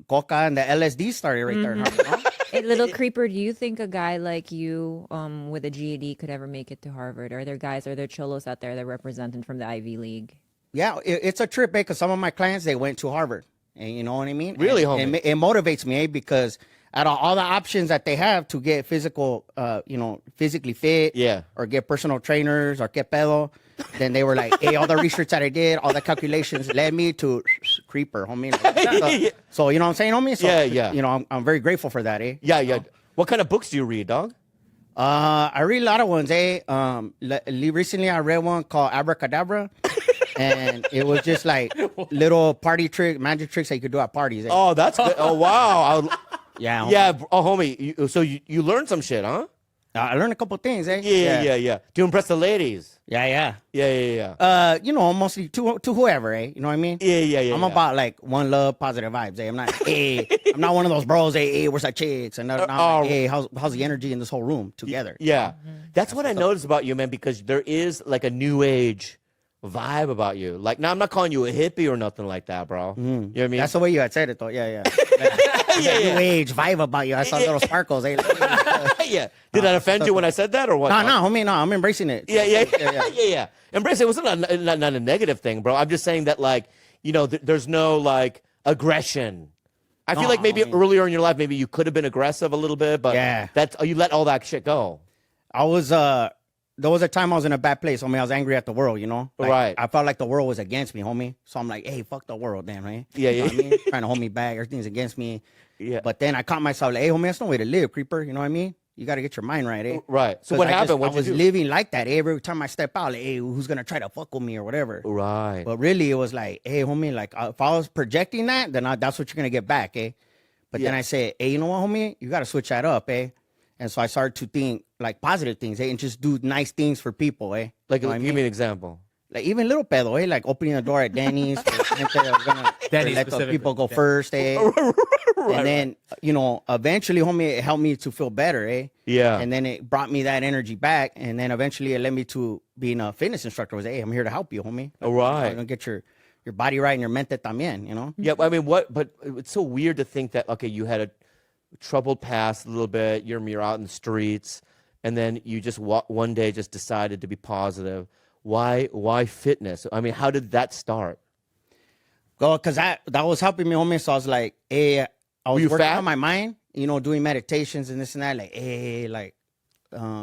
coca and the LSD started right there. In Harvard, huh? Hey, little creeper, do you think a guy like you with a GED could ever make it to Harvard? Are there cholos out there that represented from the Ivy League? Yeah, it's a trip, because some of my clients they went to Harvard, and you know what I mean. Really, and homie? it motivates me, because out of all the options that they have to get physically fit, Yeah. or get personal trainers or get pedo, then they were like, hey, all the research that I did, all the calculations led me to creeper, homie. So you know what I'm saying, homie? So, Yeah. You know, I'm very grateful for that, eh? Yeah. What kind of books do you read, dog? I read a lot of ones, eh? Recently I read one called Abracadabra, and it was just like little party magic tricks that you could do at parties. Eh? Oh, that's good. Oh, wow. Yeah, Yeah. Oh, homie. So you learned some shit, huh? I learned a couple things, eh? Yeah. To impress the ladies. Yeah. Yeah. You know, mostly to whoever, eh? You know what I mean? Yeah. I'm about like one love, positive vibes, eh? I'm not, I'm not one of those bros, hey, where's that chicks? And I'm like, hey, how's the energy in this whole room together? Yeah. That's what I noticed about you, man, because there is like a new age vibe about you. Like, now I'm not calling you a hippie or nothing like that, bro. You know what I mean? That's the way you had said it, though. Yeah. New age vibe about you. I saw little sparkles, eh? Yeah. Did that offend you when I said that or what? No, homie, no. I'm embracing it. Yeah. Embrace it. It wasn't not a negative thing, bro. I'm just saying that, like, you know, there's no like aggression. I feel like maybe earlier in your life, maybe you could have been aggressive a little bit, but Yeah. you let all that shit go. There was a time I was in a bad place, homie. I was angry at the world, you know? Like, Right. I felt like the world was against me, homie. So I'm like, hey, fuck the world, damn, right? Yeah, You know yeah. what I mean? Trying to hold me back. Everything's against me. Yeah. But then I caught myself like, hey, homie, that's no way to live, creeper. You know what I mean? You got to get your mind right, eh? Right. So 'Cause what I happened? I What'd you was do? living like that. Every time I step out, like, hey, who's going to try to fuck with me or whatever? Right. But really, it was like, hey, homie, like, if I was projecting that, then that's what you're going to get back, eh? But then Yeah. I said, hey, you know what, homie? You got to switch that up, eh? And so I started to think like positive things, eh? And just do nice things for people, eh? Like, You know what I give me mean? an example. Like even little pedo, eh? Like opening the door at Denny's. Denny's let the specifically. people go first, eh? And then, you know, eventually, homie, it helped me to feel better, eh? Yeah. And then it brought me that energy back. And then eventually it led me to being a fitness instructor. Was, hey, I'm here to help you, homie. All right. I'm going to get your body right and your mente también, you know? Yeah, I mean, but it's so weird to think that, okay, you had a troubled past a little bit, you're out in the streets, and then you just one day just decided to be positive. Why fitness? I mean, how did that start? Well, because that was helping me, homie. So I was like, hey, I was you working fat? on my mind, you know, doing meditations and this and that. Like, hey, like,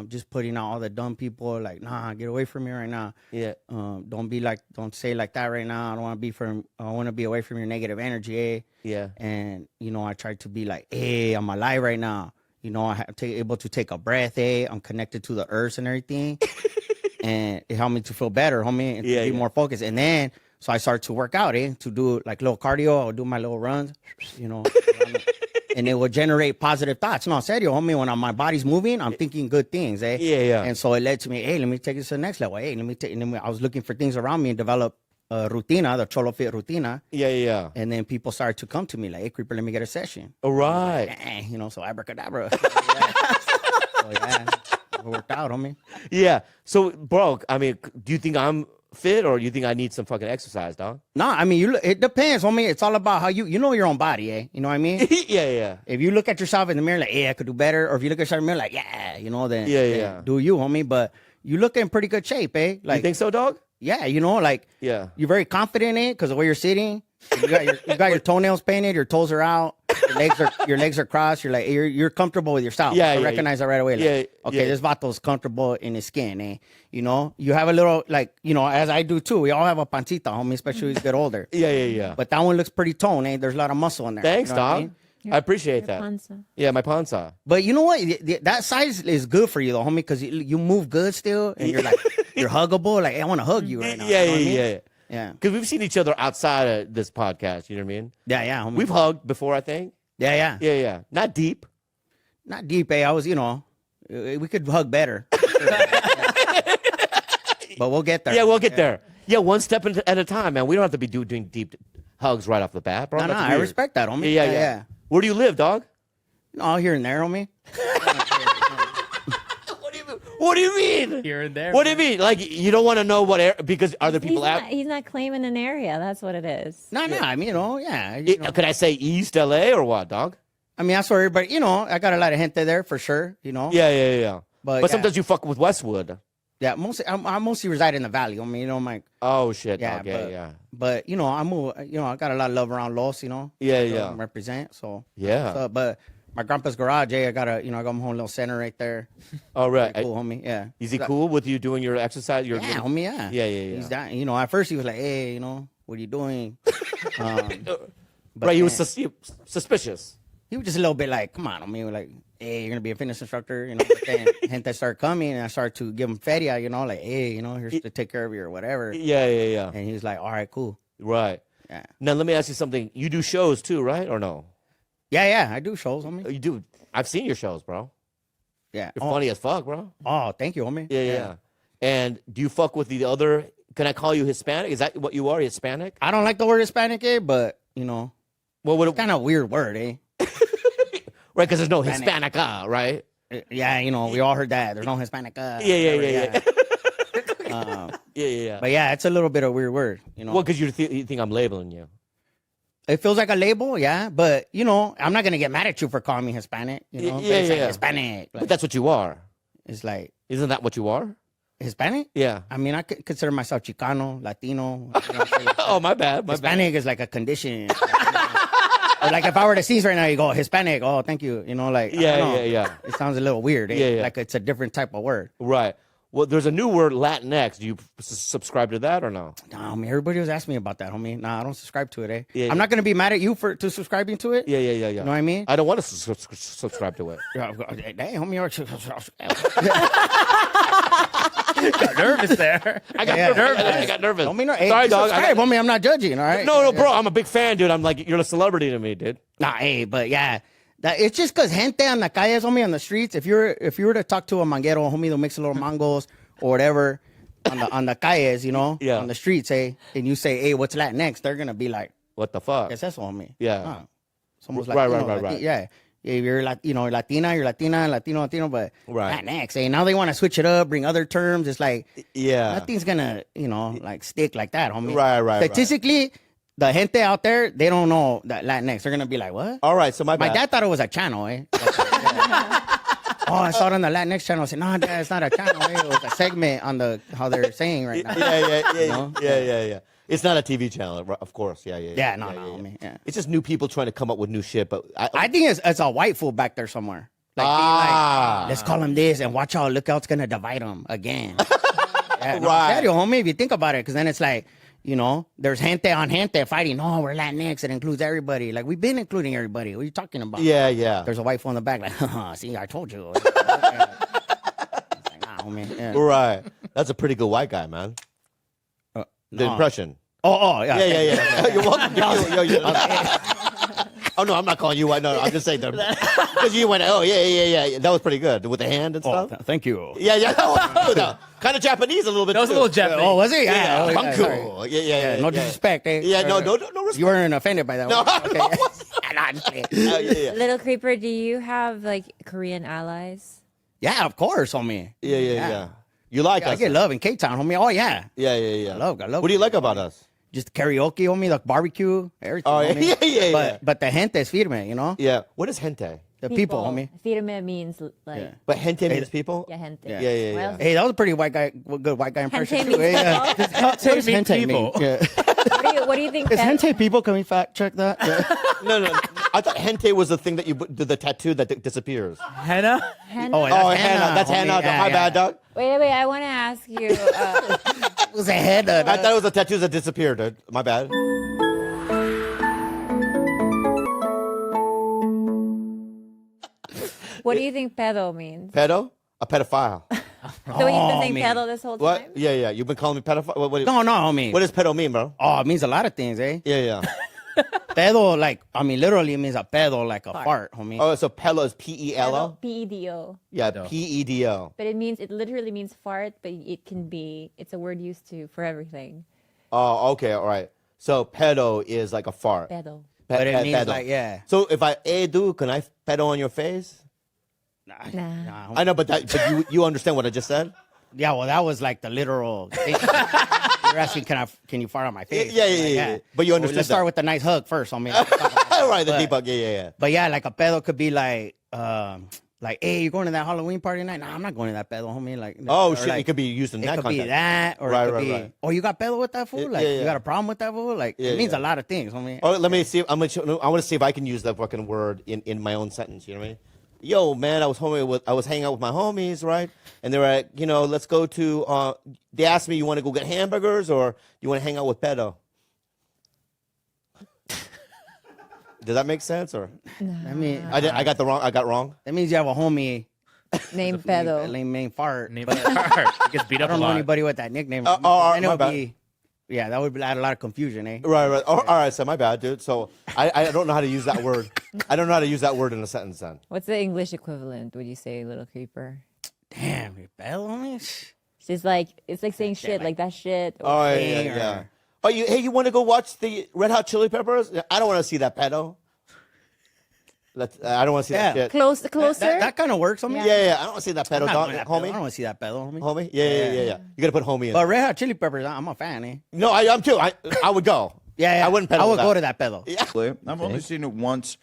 just putting out all the dumb people. Like, nah, get away from me right now. Yeah. Don't say like that right now. I want to be away from your negative energy. Eh? Yeah. And you know, I tried to be like, hey, I'm alive right now. You know, I have able to take a breath. Eh? I'm connected to the earth and everything. And it helped me to feel better, homie, and to be more focused. And then, so I started to work out, to do like little cardio. I would do my little runs, you know, and it would generate positive thoughts. No, serio, homie, when my body's moving, I'm thinking good things, eh? Yeah. And so it led to me, hey, let me take this to the next level. Hey, I was looking for things around me and develop a rutina, the Cholo Fit rutina. Yeah. And then people started to come to me like, hey, creeper, let me get a session. All right. You know, so abracadabra. So yeah, it worked out, homie. Yeah. So, bro, I mean, do you think I'm fit or do you think I need some fucking exercise, dog? No, I mean, it depends, homie. It's all about how you know your own body, eh? You know what I mean? Yeah. If you look at yourself in the mirror like, yeah, I could do better, or if you look at yourself in the mirror like, yeah, you know, then Yeah. do you, homie? But you look in pretty good shape, eh? Like, You think so, dog? yeah, you know, like, Yeah. you're very confident in it because the way you're sitting. You got your toenails painted, your toes are out, your legs are crossed. You're like you're comfortable with yourself. Yeah, I yeah, recognize that right away. Like, yeah, okay, yeah. this vato's comfortable in his skin, eh? You know, you have a little like, you know, as I do too. We all have a pancita, homie, especially as you get older. Yeah. But that one looks pretty toned, eh? There's a lot of muscle in there. Thanks, you know what I dog. mean? I appreciate Your that. panza. Yeah, my panza. But you know what? That size is good for you though, homie, because you move good still, and you're like you're huggable. Like, hey, I want to hug you right now. Yeah, you know what I mean? yeah. Yeah. Because we've seen each other outside of this podcast. You know what I mean? Yeah, homie. We've hugged before, I think. yeah. Yeah. Not deep. Not deep, eh? I was, you know, we could hug better. But we'll get there. Yeah, we'll get there. Yeah, one step at a time, man. We don't have to be doing deep hugs right off the bat, bro. No, That's I weird. respect that, homie. Yeah. Where do you live, dog? No, here and there, homie. What do you mean? Here and there. What do you mean? Like you don't want to know what because other people out? He's not claiming an area. That's what it is. No, I mean, you know, yeah. You know. Could I say East LA or what, dog? I mean, that's where everybody, you know, I got a lot of gente there for sure, you know. Yeah. But But yeah. sometimes you fuck with Westwood. Yeah, mostly, I mostly reside in the valley. I mean, you know, I'm like, Oh shit, yeah, dog. but, Yeah. But, you know, I move, you know, I got a lot of love around Los, you know. Yeah, I yeah. represent, so. Yeah. So, but my grandpa's garage, I got a, you know, I got my own little center right there. All right. Pretty cool, homie, yeah. Is he cool with you doing your exercise? Your Yeah, homie, yeah. Yeah. He's down, you know, at first he was like, hey, you know, what are you doing? But Right, he was then- suspicious. he was just a little bit like, come on, I mean, like, hey, you're gonna be a fitness instructor, you know. But then gente started coming, and I started to give him feria, you know, like, hey, you know, here's to take care of you or whatever. Yeah. And he was like, all right, cool. Right. Yeah, Now let me ask you something. You do shows too, right? Or no? yeah, I do shows, homie. You do. I've seen your shows, bro. Yeah. You're funny as fuck, bro. Oh, thank you, homie. Yeah. And do you fuck with the other? Can I call you Hispanic? Is that what you are, Hispanic? I don't like the word Hispanic, but you know, Well, what? it's kind of a weird word, eh? Right, because there's no Hispanic. Hispanica, right? Yeah, you know, we all heard that. There's no Hispanic. Yeah. Yeah. But yeah, it's a little bit of a weird word, you know. Well, because you think I'm labeling you. It feels like a label, yeah, but you know, I'm not gonna get mad at you for calling me Hispanic, you know. But it's like Hispanic. But Like, that's what you are. it's like Isn't that what you are? Hispanic. Yeah. I mean, I could consider myself Chicano, Latino. You know what I'm saying? Oh, my bad. My bad. Hispanic is like a condition. Or like if I were to sneeze right now, you go Hispanic. Oh, thank you. You know, like I don't know. Yeah. It sounds a little weird. Eh? Yeah. Like it's a different type of word. Right. Well, there's a new word, Latinx. Do you subscribe to that or no? No, I mean, everybody was asking me about that, homie. Nah, I don't subscribe to it. Eh? Yeah, I'm not gonna be mad at you for subscribing to it. Yeah. You know what I mean? I don't want to subscribe to it. Dang, homie, Got nervous there. I got Yeah. nervous. I got nervous. homie, no, hey, Sorry, dog. subscribe, homie. I'm not judging. All right. No, bro. I'm a big fan, dude. I'm like, you're a celebrity to me, dude. Nah, hey, but yeah. That, it's just because gente on the calles, homie, on the streets. If you were to talk to a manguero, homie, that makes a little mangos or whatever on the calles, you know, Yeah. on the streets, hey, and you say, hey, what's Latinx? They're gonna be like, What the fuck? ¿qué es eso, homie? Yeah. Huh. Somos Right, Latino, right. Yeah. If you're Latina, you're Latina, Latino, but Right. Latinx, hey, now they want to switch it up, bring other terms. It's like Yeah. nothing's gonna, like stick like that, homie. Right. Statistically, the gente out there, they don't know that Latinx. They're gonna be like, what? All right. So my My bad. dad thought it was a channel, eh? Oh, I saw it on the Latinx channel. I said, no, Dad, it's not a channel. Eh? It was a segment on how they're saying right now. Yeah. It's not a TV channel, of course. Yeah. Yeah, no, homie, yeah. It's just new people trying to come up with new shit. But I think it's a white fool back there somewhere. Like, being like, let's call him this and watch out. Look out, it's going to divide them again. Yeah, no, Right. en serio, homie, if you think about it, because then it's like, there's gente on gente fighting. No, we're Latinx. It includes everybody. Like, we've been including everybody. What are you talking about? Yeah. There's a white fool in the back like, see, I told you. It's like, nah, homie. Yeah. Right. That's a pretty good white guy, man. The no. impression. Oh, yeah. Yeah. You're welcome. Oh, no, I'm not calling you white. No, I'm just saying that. Because you went, oh, yeah. That was pretty good. With the hand and Oh, stuff. thank you. Yeah. That was good. Kind of Japanese a little bit. That was a too. little Japanese. Oh, was it? Yeah. Oh, Banku. sorry. Yeah. No disrespect, eh? Yeah, no respect. You weren't offended by that No, one? Okay. no. Nah, I'm just kidding. Yeah. Little Creeper, do you have like Korean allies? Yeah, of course, homie. Yeah. You like I us? get love in Cape Town, homie. Oh yeah, Yeah. I love. What do you like about us? Just karaoke, homie, the barbecue, everything. Oh, yeah, homie. yeah. But the gente es firme, you know. Yeah. What is gente? The people, homie. Firme means like Yeah. But gente means people. yeah, gente. Yeah. Well, Hey, that was a pretty good white guy impression. Gente too. means Yeah. people. What does gente mean? Yeah. What do you think? Is Pet- gente people? Can we fact check that? Yeah. No. I thought gente was the thing that you did the tattoo that disappears. Henna? Henna? Oh, Oh, Hannah. That's homie. Hannah. Yeah, My yeah. bad, dog. Wait. I want to ask you. It was a head. I thought it was the tattoos that disappeared, dude. My bad. What do you think pedo means? Pedo? A pedophile. So you've been saying man. pedo this whole What? time? Yeah. You've been calling me pedophile? No, homie. What does pedo mean, bro? Oh, it means a lot of things, eh? Yeah. Pedo, like, I mean, literally it means a pedo, like a fart, homie. Oh, so Pelo is P-E-L-O? P-E-D-O. Yeah, P-E-D-O. But it literally means fart, but it's a word used for everything. Oh, okay, all right. So pedo is like a fart. Pedo. But it means pedo. like, yeah. So if I, hey, dude, can I pedo on your face? Nah, Nah. I know, but you understand what I just said? Yeah, well, that was like the literal thing. You're asking, can you fart on my face? Yeah. But you Well, understood let's that. start with the nice hug first, homie. All right, the But- debug. Yeah. But yeah, like a pedo could be like, hey, you going to that Halloween party tonight? Nah, I'm not going to that pedo, homie. Like, Oh, or shit, like, it could be used in it that could context. be that, or Right, it could right, be, right. oh, you got pedo with that fool? Like, yeah. you got a problem with that fool? Like, Yeah, it means yeah. a lot of things, homie. Oh, let me see. I want to see if I can use that fucking word in my own sentence. You know what I mean? Yo, man, I was hanging out with my homies, right? And they were like, let's go to. They asked me, you want to go get hamburgers or you want to hang out with pedo? Does that make sense or? I mean, I got wrong. that means you have a homie Named pedo. named Fart. Name But He gets beat I up a don't know lot. anybody with that nickname. Oh, Then it my would bad. be, yeah, that would add a lot of confusion, eh? Right. All right. So my bad, dude. So I don't know how to use that word. I don't know how to use that word in a sentence. Then. What's the English equivalent? Would you say, little creeper? Damn, you pedo, homie? It's like saying shit, like that shit. or- Oh Thing yeah. or- Oh, you want to go watch the Red Hot Chili Peppers? I don't want to see that pedo. I don't want to see that Yeah. shit. Closer. That kind of works, homie. Yeah. I don't want to see that pedo, I'm not dog, going to that pedo. I don't homie. want to see that pedo, homie. Homie. Yeah. You gotta put homie in. But Red Hot Chili Peppers, I'm a fan, eh? No, I'm too. I would go. Yeah, I wouldn't pedo. I would that. go to that pedo. I've only seen it once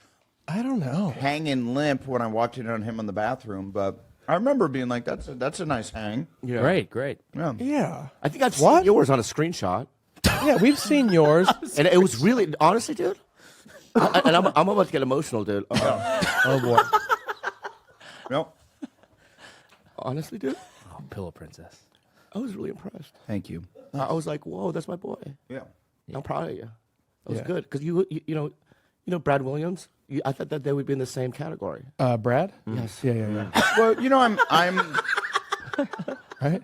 I don't know. hanging limp when I walked in on him in the bathroom, but I remember being like, that's a nice hang. Great. Yeah. Yeah. I think I've seen yours on a screenshot, Yeah, we've seen yours. and it was really honestly, dude. And I'm about to get emotional, dude. Oh boy. Yep. Honestly, dude, Oh, Pillow Princess. I was really impressed. Thank you. I was like, whoa, that's my boy. Yeah. I'm proud of you. That was Yeah. good because you know Brad Williams. I thought that they would be in the same category. Brad? Yes. Yeah. Well, I'm Right?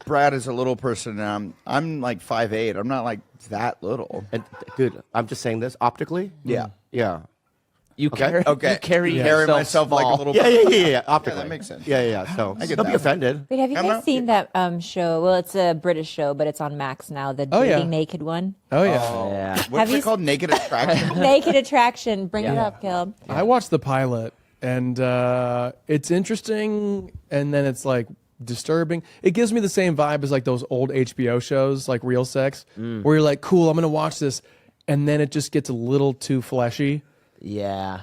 Brad is a little person, and I'm like 5'8". I'm not like that little. And dude, I'm just saying this optically. Yeah. Yeah. You carry, Okay. you carry, Carry yourself myself like a small. little Yeah. Optically. that makes sense. Yeah. So I get don't be that. offended. Wait, have you I'm guys not- seen that show? Well, it's a British show, but it's on Max now. The Oh, yeah. Dating Naked one. Oh yeah. Yeah. What's Have you it called? Naked Attraction? Naked Attraction. Bring it up, Caleb. I watched the pilot, and it's interesting, and then it's like disturbing. It gives me the same vibe as like those old HBO shows, like Real Sex, where you're like, "Cool, I'm gonna watch this," and then it just gets a little too fleshy. Yeah.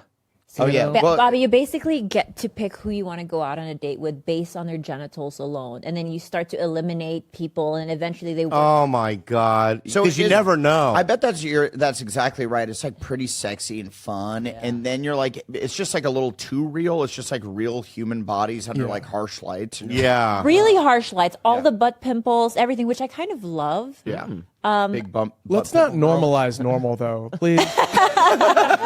Oh, yeah. Well, Bobby, you basically get to pick who you want to go out on a date with based on their genitals alone, and then you start to eliminate people, and eventually they. Oh my God! So Because you is- never know. I bet that's exactly right. It's like pretty sexy and fun, and then you're like, it's just like a little too real. It's just like real human bodies under like harsh lights. And you're yeah. really harsh lights, all the butt pimples, everything, which I kind of love. like, yeah, big bump. Let's butt not normalize normal though, please.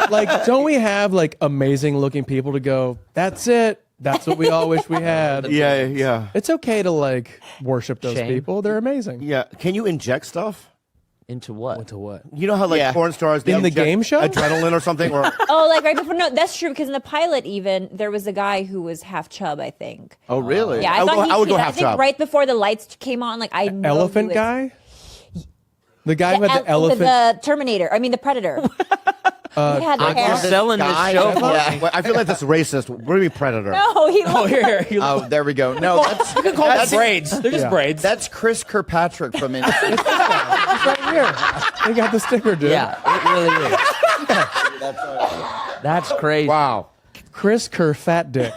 Like, don't we have like amazing looking people to go? That's it. That's what we all wish we had. Yeah. It's okay to like worship those Shame. people. They're amazing. Yeah. Can you inject stuff? Into what? To what? You know how like Yeah. porn stars they In the inject game show? adrenaline or something, or Oh, like right before? No, that's true because in the pilot, even there was a guy who was half chub. I think. Oh, really? Yeah, I would thought go- he I would go cheated. half I think chub. right before the lights came on, like I know Elephant he was- guy? The guy who had the elephant. the Terminator. I mean, the Predator. He had I'm hair. selling this Guy- show. Yeah. Wait, I feel like that's racist. What do you mean predator? No, he looked here. Oh, there we go. No, that's that's, braids. They're just braids. that's Chris Kirkpatrick from It's right here. They got the sticker, dude. Yeah, it really is. That's crazy. Wow. Chris Kerr Fat Dick.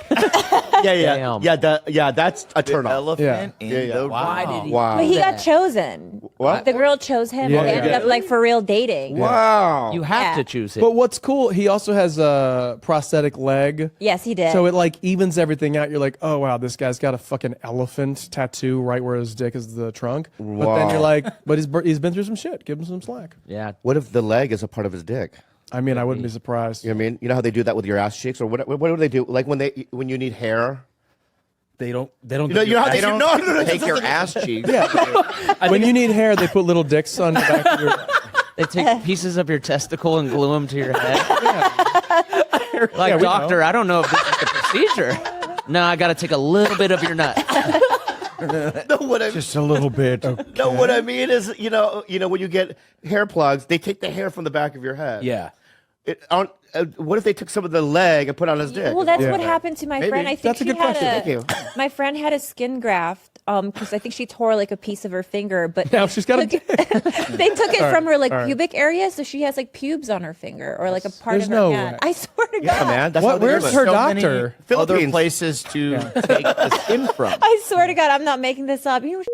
Damn. That's a turn off. elephant in Yeah. the Why room. did he? Wow. But he got chosen. What? The girl chose him. Yeah, They ended yeah. up like for real dating. Wow. You have Yeah. to choose it. But what's cool, he also has a prosthetic leg. Yes, he did. So it like evens everything out. You're like, oh wow, this guy's got a fucking elephant tattoo right where his dick is the trunk. But then Wow. you're like, but he's been through some shit. Give him some slack. yeah. What if the leg is a part of his dick? I mean, I wouldn't be surprised. You know what I mean? You know how they do that with your ass cheeks, or what do they do? Like when you need hair. They don't. You know how they They do? don't No. take your ass cheeks. When you need hair, they put little dicks on the back of your. They take pieces of your testicle and glue them to your head. Like, Yeah, we doctor, I don't know if this is the procedure. No, I got to take a little bit of your nut. No, what I Just a little bit. no, what I mean is, you know, when you get hair plugs, they take the hair from the back of your head. Yeah. What if they took some of the leg and put on his dick? Well, that's what happened to my Maybe. friend. I think That's a she good had question. Thank you. My friend had a skin graft because I think she tore like a piece of her finger, but Now she's got a took they took it from her like all right. pubic area, so she has like pubes on her finger or like a part There's of her no hand. way. I swear to Yeah, God. man. That's how What? they do Where's it. her So many doctor? other Philippines. places to take the skin from. I swear to God, I'm not making this up. You know,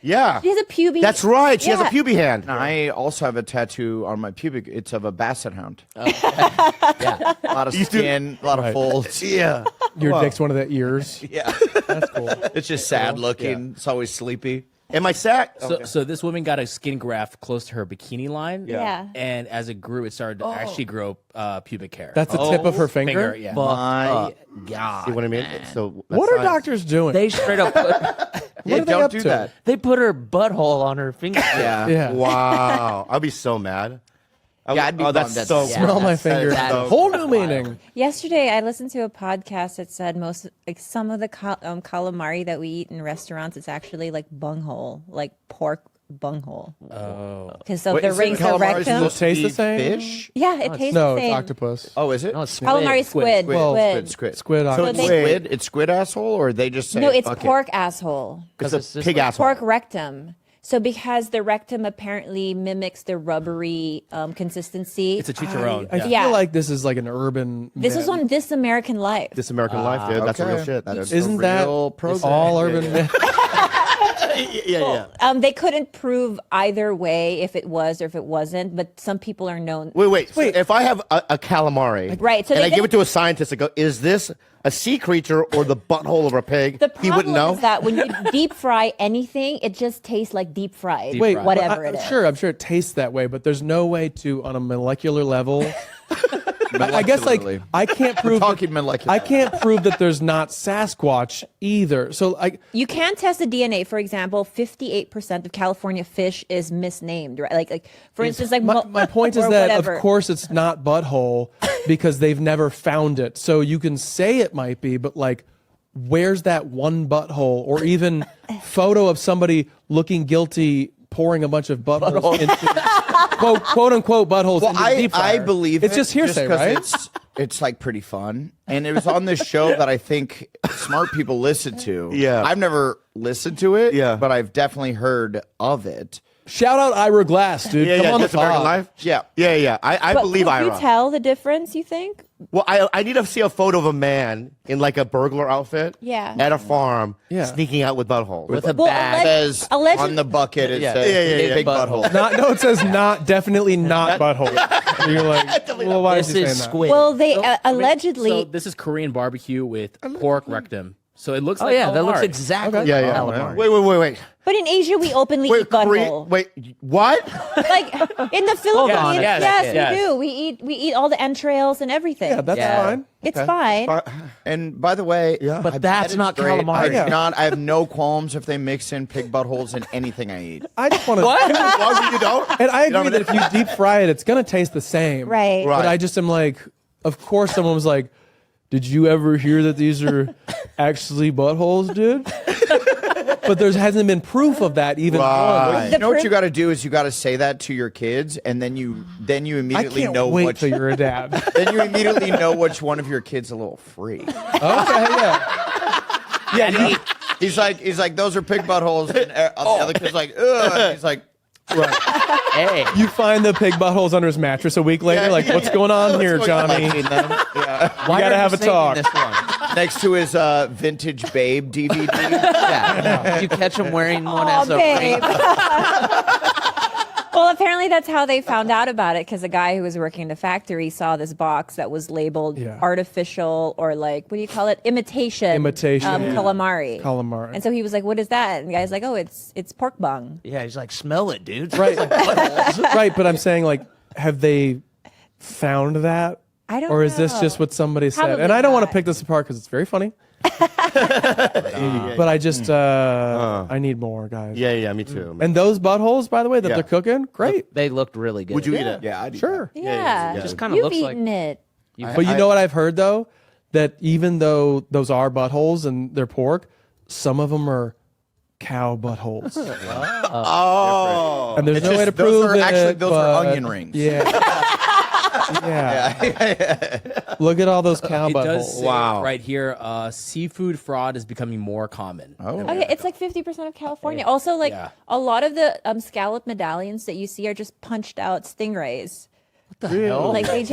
Yeah. she has a pubie. That's right. She has a Yeah. pubic hand. And I also have a tattoo on my pubic. It's of a basset hound. Yeah. A lot of skin, a lot of folds. Yeah. Your dick's one of the ears. Yeah. That's cool. It's just sad looking. It's always sleepy. And my sack. So this woman got a skin graft close to her bikini line. Yeah. And as it grew, it started to actually grow pubic hair. That's the tip of her finger. yeah. My God. See what I mean? So What that's are science. doctors doing? They straight up put, What are they don't up do to? that. they put her butthole on her finger. Yeah. Yeah. Wow. I'll be so mad. Yeah, I'd be oh, that's bummed. so. That's- Smell my finger. that is Whole new meaning. Yesterday, I listened to a podcast that said some of the calamari that we eat in restaurants, it's actually like bunghole, like pork bunghole. Oh, because of Wait, the isn't rings, the calamari rectum. supposed to Taste the be same? Fish? Yeah, it tastes No, the it's same. octopus. Oh, is it? No, it's squid. Calamari, squid, Well, squid. Squid So octopus. it's they- squid. It's squid asshole, or they just say No, it's fuck it? pork asshole. It's it's a just pig like asshole. Pork rectum. So because the rectum apparently mimics the rubbery consistency. It's a chicharron. I Yeah. feel like this is like an urban. This myth. was on This American Life. This American Life, dude. That's okay. real shit. That is Isn't a that real program. all urban myth? yeah. They couldn't prove either way if it was or if it wasn't, but some people are known. Wait. So if I have a calamari, Right, so and they I give didn't- it to a scientist, I go, "Is this a sea creature or the butthole of a pig?" The He wouldn't problem know. is that when you deep fry anything, it just tastes like deep fried. Wait, whatever I'm it is. sure it tastes that way, but there's no way to, on a molecular level. I guess like Molecularly. I can't prove. talking molecular. I can't prove that there's not Sasquatch either. So like, You can test the DNA. For example, 58% of California fish is misnamed. Right? Like for instance, like my point is or that whatever. of course it's not butthole because they've never found it. So you can say it might be, but like, where's that one butthole or even photo of somebody looking guilty pouring a bunch of buttholes into quote unquote buttholes Well, into the deep fryer? I believe it's it just hearsay, 'cause right? It's like pretty fun, and it was on this show that I think smart people listen to. Yeah. I've never listened to it. Yeah. but I've definitely heard of it. Shout out Ira Glass, dude. Yeah, Come yeah. on This the American pod. Life. Yeah. Yeah. I But believe could Ira. you tell the difference? You think? Well, I need to see a photo of a man in like a burglar outfit. Yeah. At a farm, Yeah. sneaking out with buttholes. With a Well, bag. It says alleged- on the bucket. It Yeah. says Yeah. big Butthole. butthole. No, it says definitely not butthole. You're like, well, why This is he saying is that? squid. Well, they So, I mean, allegedly. So this is Korean barbecue with pork rectum. So it looks Oh like yeah, that looks calamari. exactly Yeah, like yeah. calamari. Wait. but in Asia, we openly eat butthole. Wait, what? Like in the Philippines, on, yes, yes. we do. We eat all the entrails and everything. Yeah, that's Yeah. fine. It's fine. And by the way, Yeah. I bet that's it's not great. calamari. I do not. I have no qualms if they mix in pig buttholes in anything I eat. I just want to. Why you don't? And I agree that if you deep fry it, it's gonna taste the same. Right. Right. But I just am like, of course, someone was like, "Did you ever hear that these are actually buttholes, dude?" but there hasn't been proof of that even Right. once. You know what you got to do is you got to say that to your kids, and then you I immediately can't know wait which. till you're a dad. Then you immediately know which one of your kids a little free. Okay, yeah. Yeah, He's like, those are pig buttholes, and the other kid's like, ugh. And he's like, right. Hey. You find the pig buttholes under his mattress a week later. Yeah, like, what's going on here, Johnny? yeah. We Why gotta are have you a saving talk. This one? next to his vintage Babe DVD. Yeah. You catch him wearing one as a babe. ring. Well, apparently that's how they found out about it, because a guy who was working in the factory saw this box that was labeled Yeah. artificial, or like, what do you call it? Imitation calamari. Calamari. And so he was like, what is that? And the guy's like, oh, it's pork bung. Yeah, he's like, smell it, dude. Right. Right, but I'm saying, like, have they found that? I don't Or is this know. just what somebody said? Probably And I don't want to not. pick this apart because it's very funny. But I just, I need more, guys. Yeah, me too. man. And those buttholes, by the way, that Yeah. they're cooking, great. They looked really good. Would you eat it? Yeah, I'd eat Sure. Yeah. It just kind of You've looks like. eaten it. But you know what I've heard, though? That even though those are buttholes and they're pork, some of them are cow buttholes. Oh, And there's It's no way just- to prove those are it. actually those are but- onion rings. Yeah. Yeah. Look at all those cow It does buttholes. say Wow. right here, seafood fraud is becoming more common. Oh, Okay, it's like 50% of California. Also, like Yeah. a lot of the scallop medallions that you see are just punched out stingrays. hell? Like they're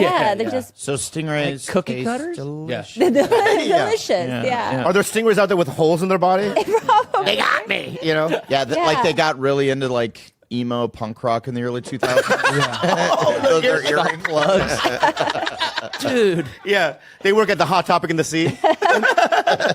just so stingrays, cookie taste cutters? delicious. delicious. Yeah. Are there stingers out there with holes in their body? They got me. You know? Yeah, Yeah. like they got really into like emo punk rock in the early 2000s. Those are earring plugs. Dude. Yeah. They work at the Hot Topic in the Sea.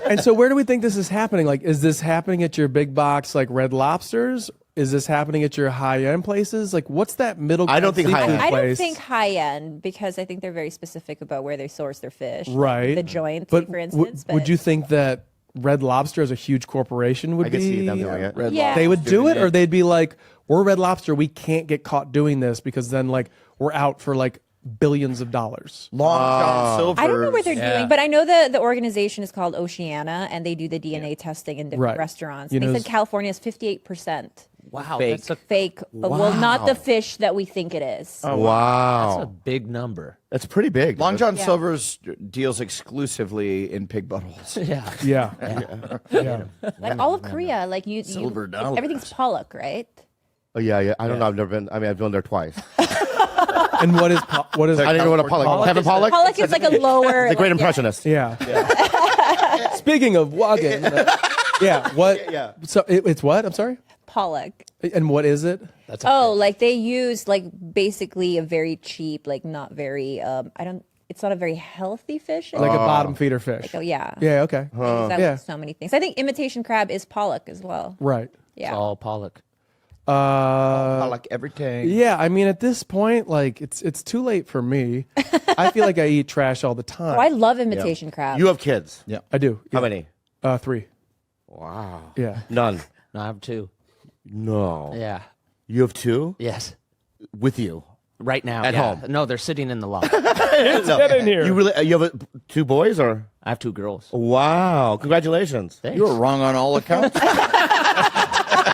And so where do we think this is happening? Like, is this happening at your big box, like Red Lobsters? Is this happening at your high-end places? Like, what's that middle I don't think seafood high-end. I don't place? think high end, because I think they're very specific about where they source their fish. Like Right. the joint, But for instance. would you think that Red Lobster as a huge corporation would I could be? see them doing it. Red Yeah. Lobster They would do doing it, or they'd be like, "We're Red Lobster. We can't get caught doing this because then, like, we're out for like billions of dollars." Long John Silver. I don't know what they're Yeah. doing, but I know the organization is called Oceana, and they do the DNA testing in different Right. restaurants. You They know, said California is 58% Wow. Fake. That's a fake. Well, not the fish that we think it is. Wow. big number. That's pretty big. Long John Yeah. Silver's deals exclusively in pig buttholes. Yeah. Yeah. Yeah. Like all of Korea, like Silver dollars. everything's pollock, right? Oh, yeah. I don't know. I've never been. I mean, I've been there twice. And what is what is? I didn't know what a Pollock. Kevin Pollock? Pollock is like a lower. The great like, impressionist. Yeah. Speaking of wagon, yeah. What? Yeah. So it's what? I'm sorry. Pollock. And what is it? Oh, like they use like basically a very cheap, like not very. It's not a very healthy fish. Like a bottom feeder fish. Oh yeah. Yeah. Okay. They use that Yeah. with so many things. I think imitation crab is pollock as well. Right. Yeah. It's all pollock. I like everything. Yeah, I mean, at this point, like it's too late for me. I feel like I eat trash all the time. Oh, I love imitation crab. You have kids. Yeah. I do. How Yeah. many? 3. Wow. Yeah. None. No, I have two. No. Yeah. You have 2 Yes. with you. Right now. At yeah. home? No, they're sitting in the loft. Get in here. You really? You have 2 boys or? I have 2 girls. Wow. Congratulations. Thanks. You were wrong on all accounts.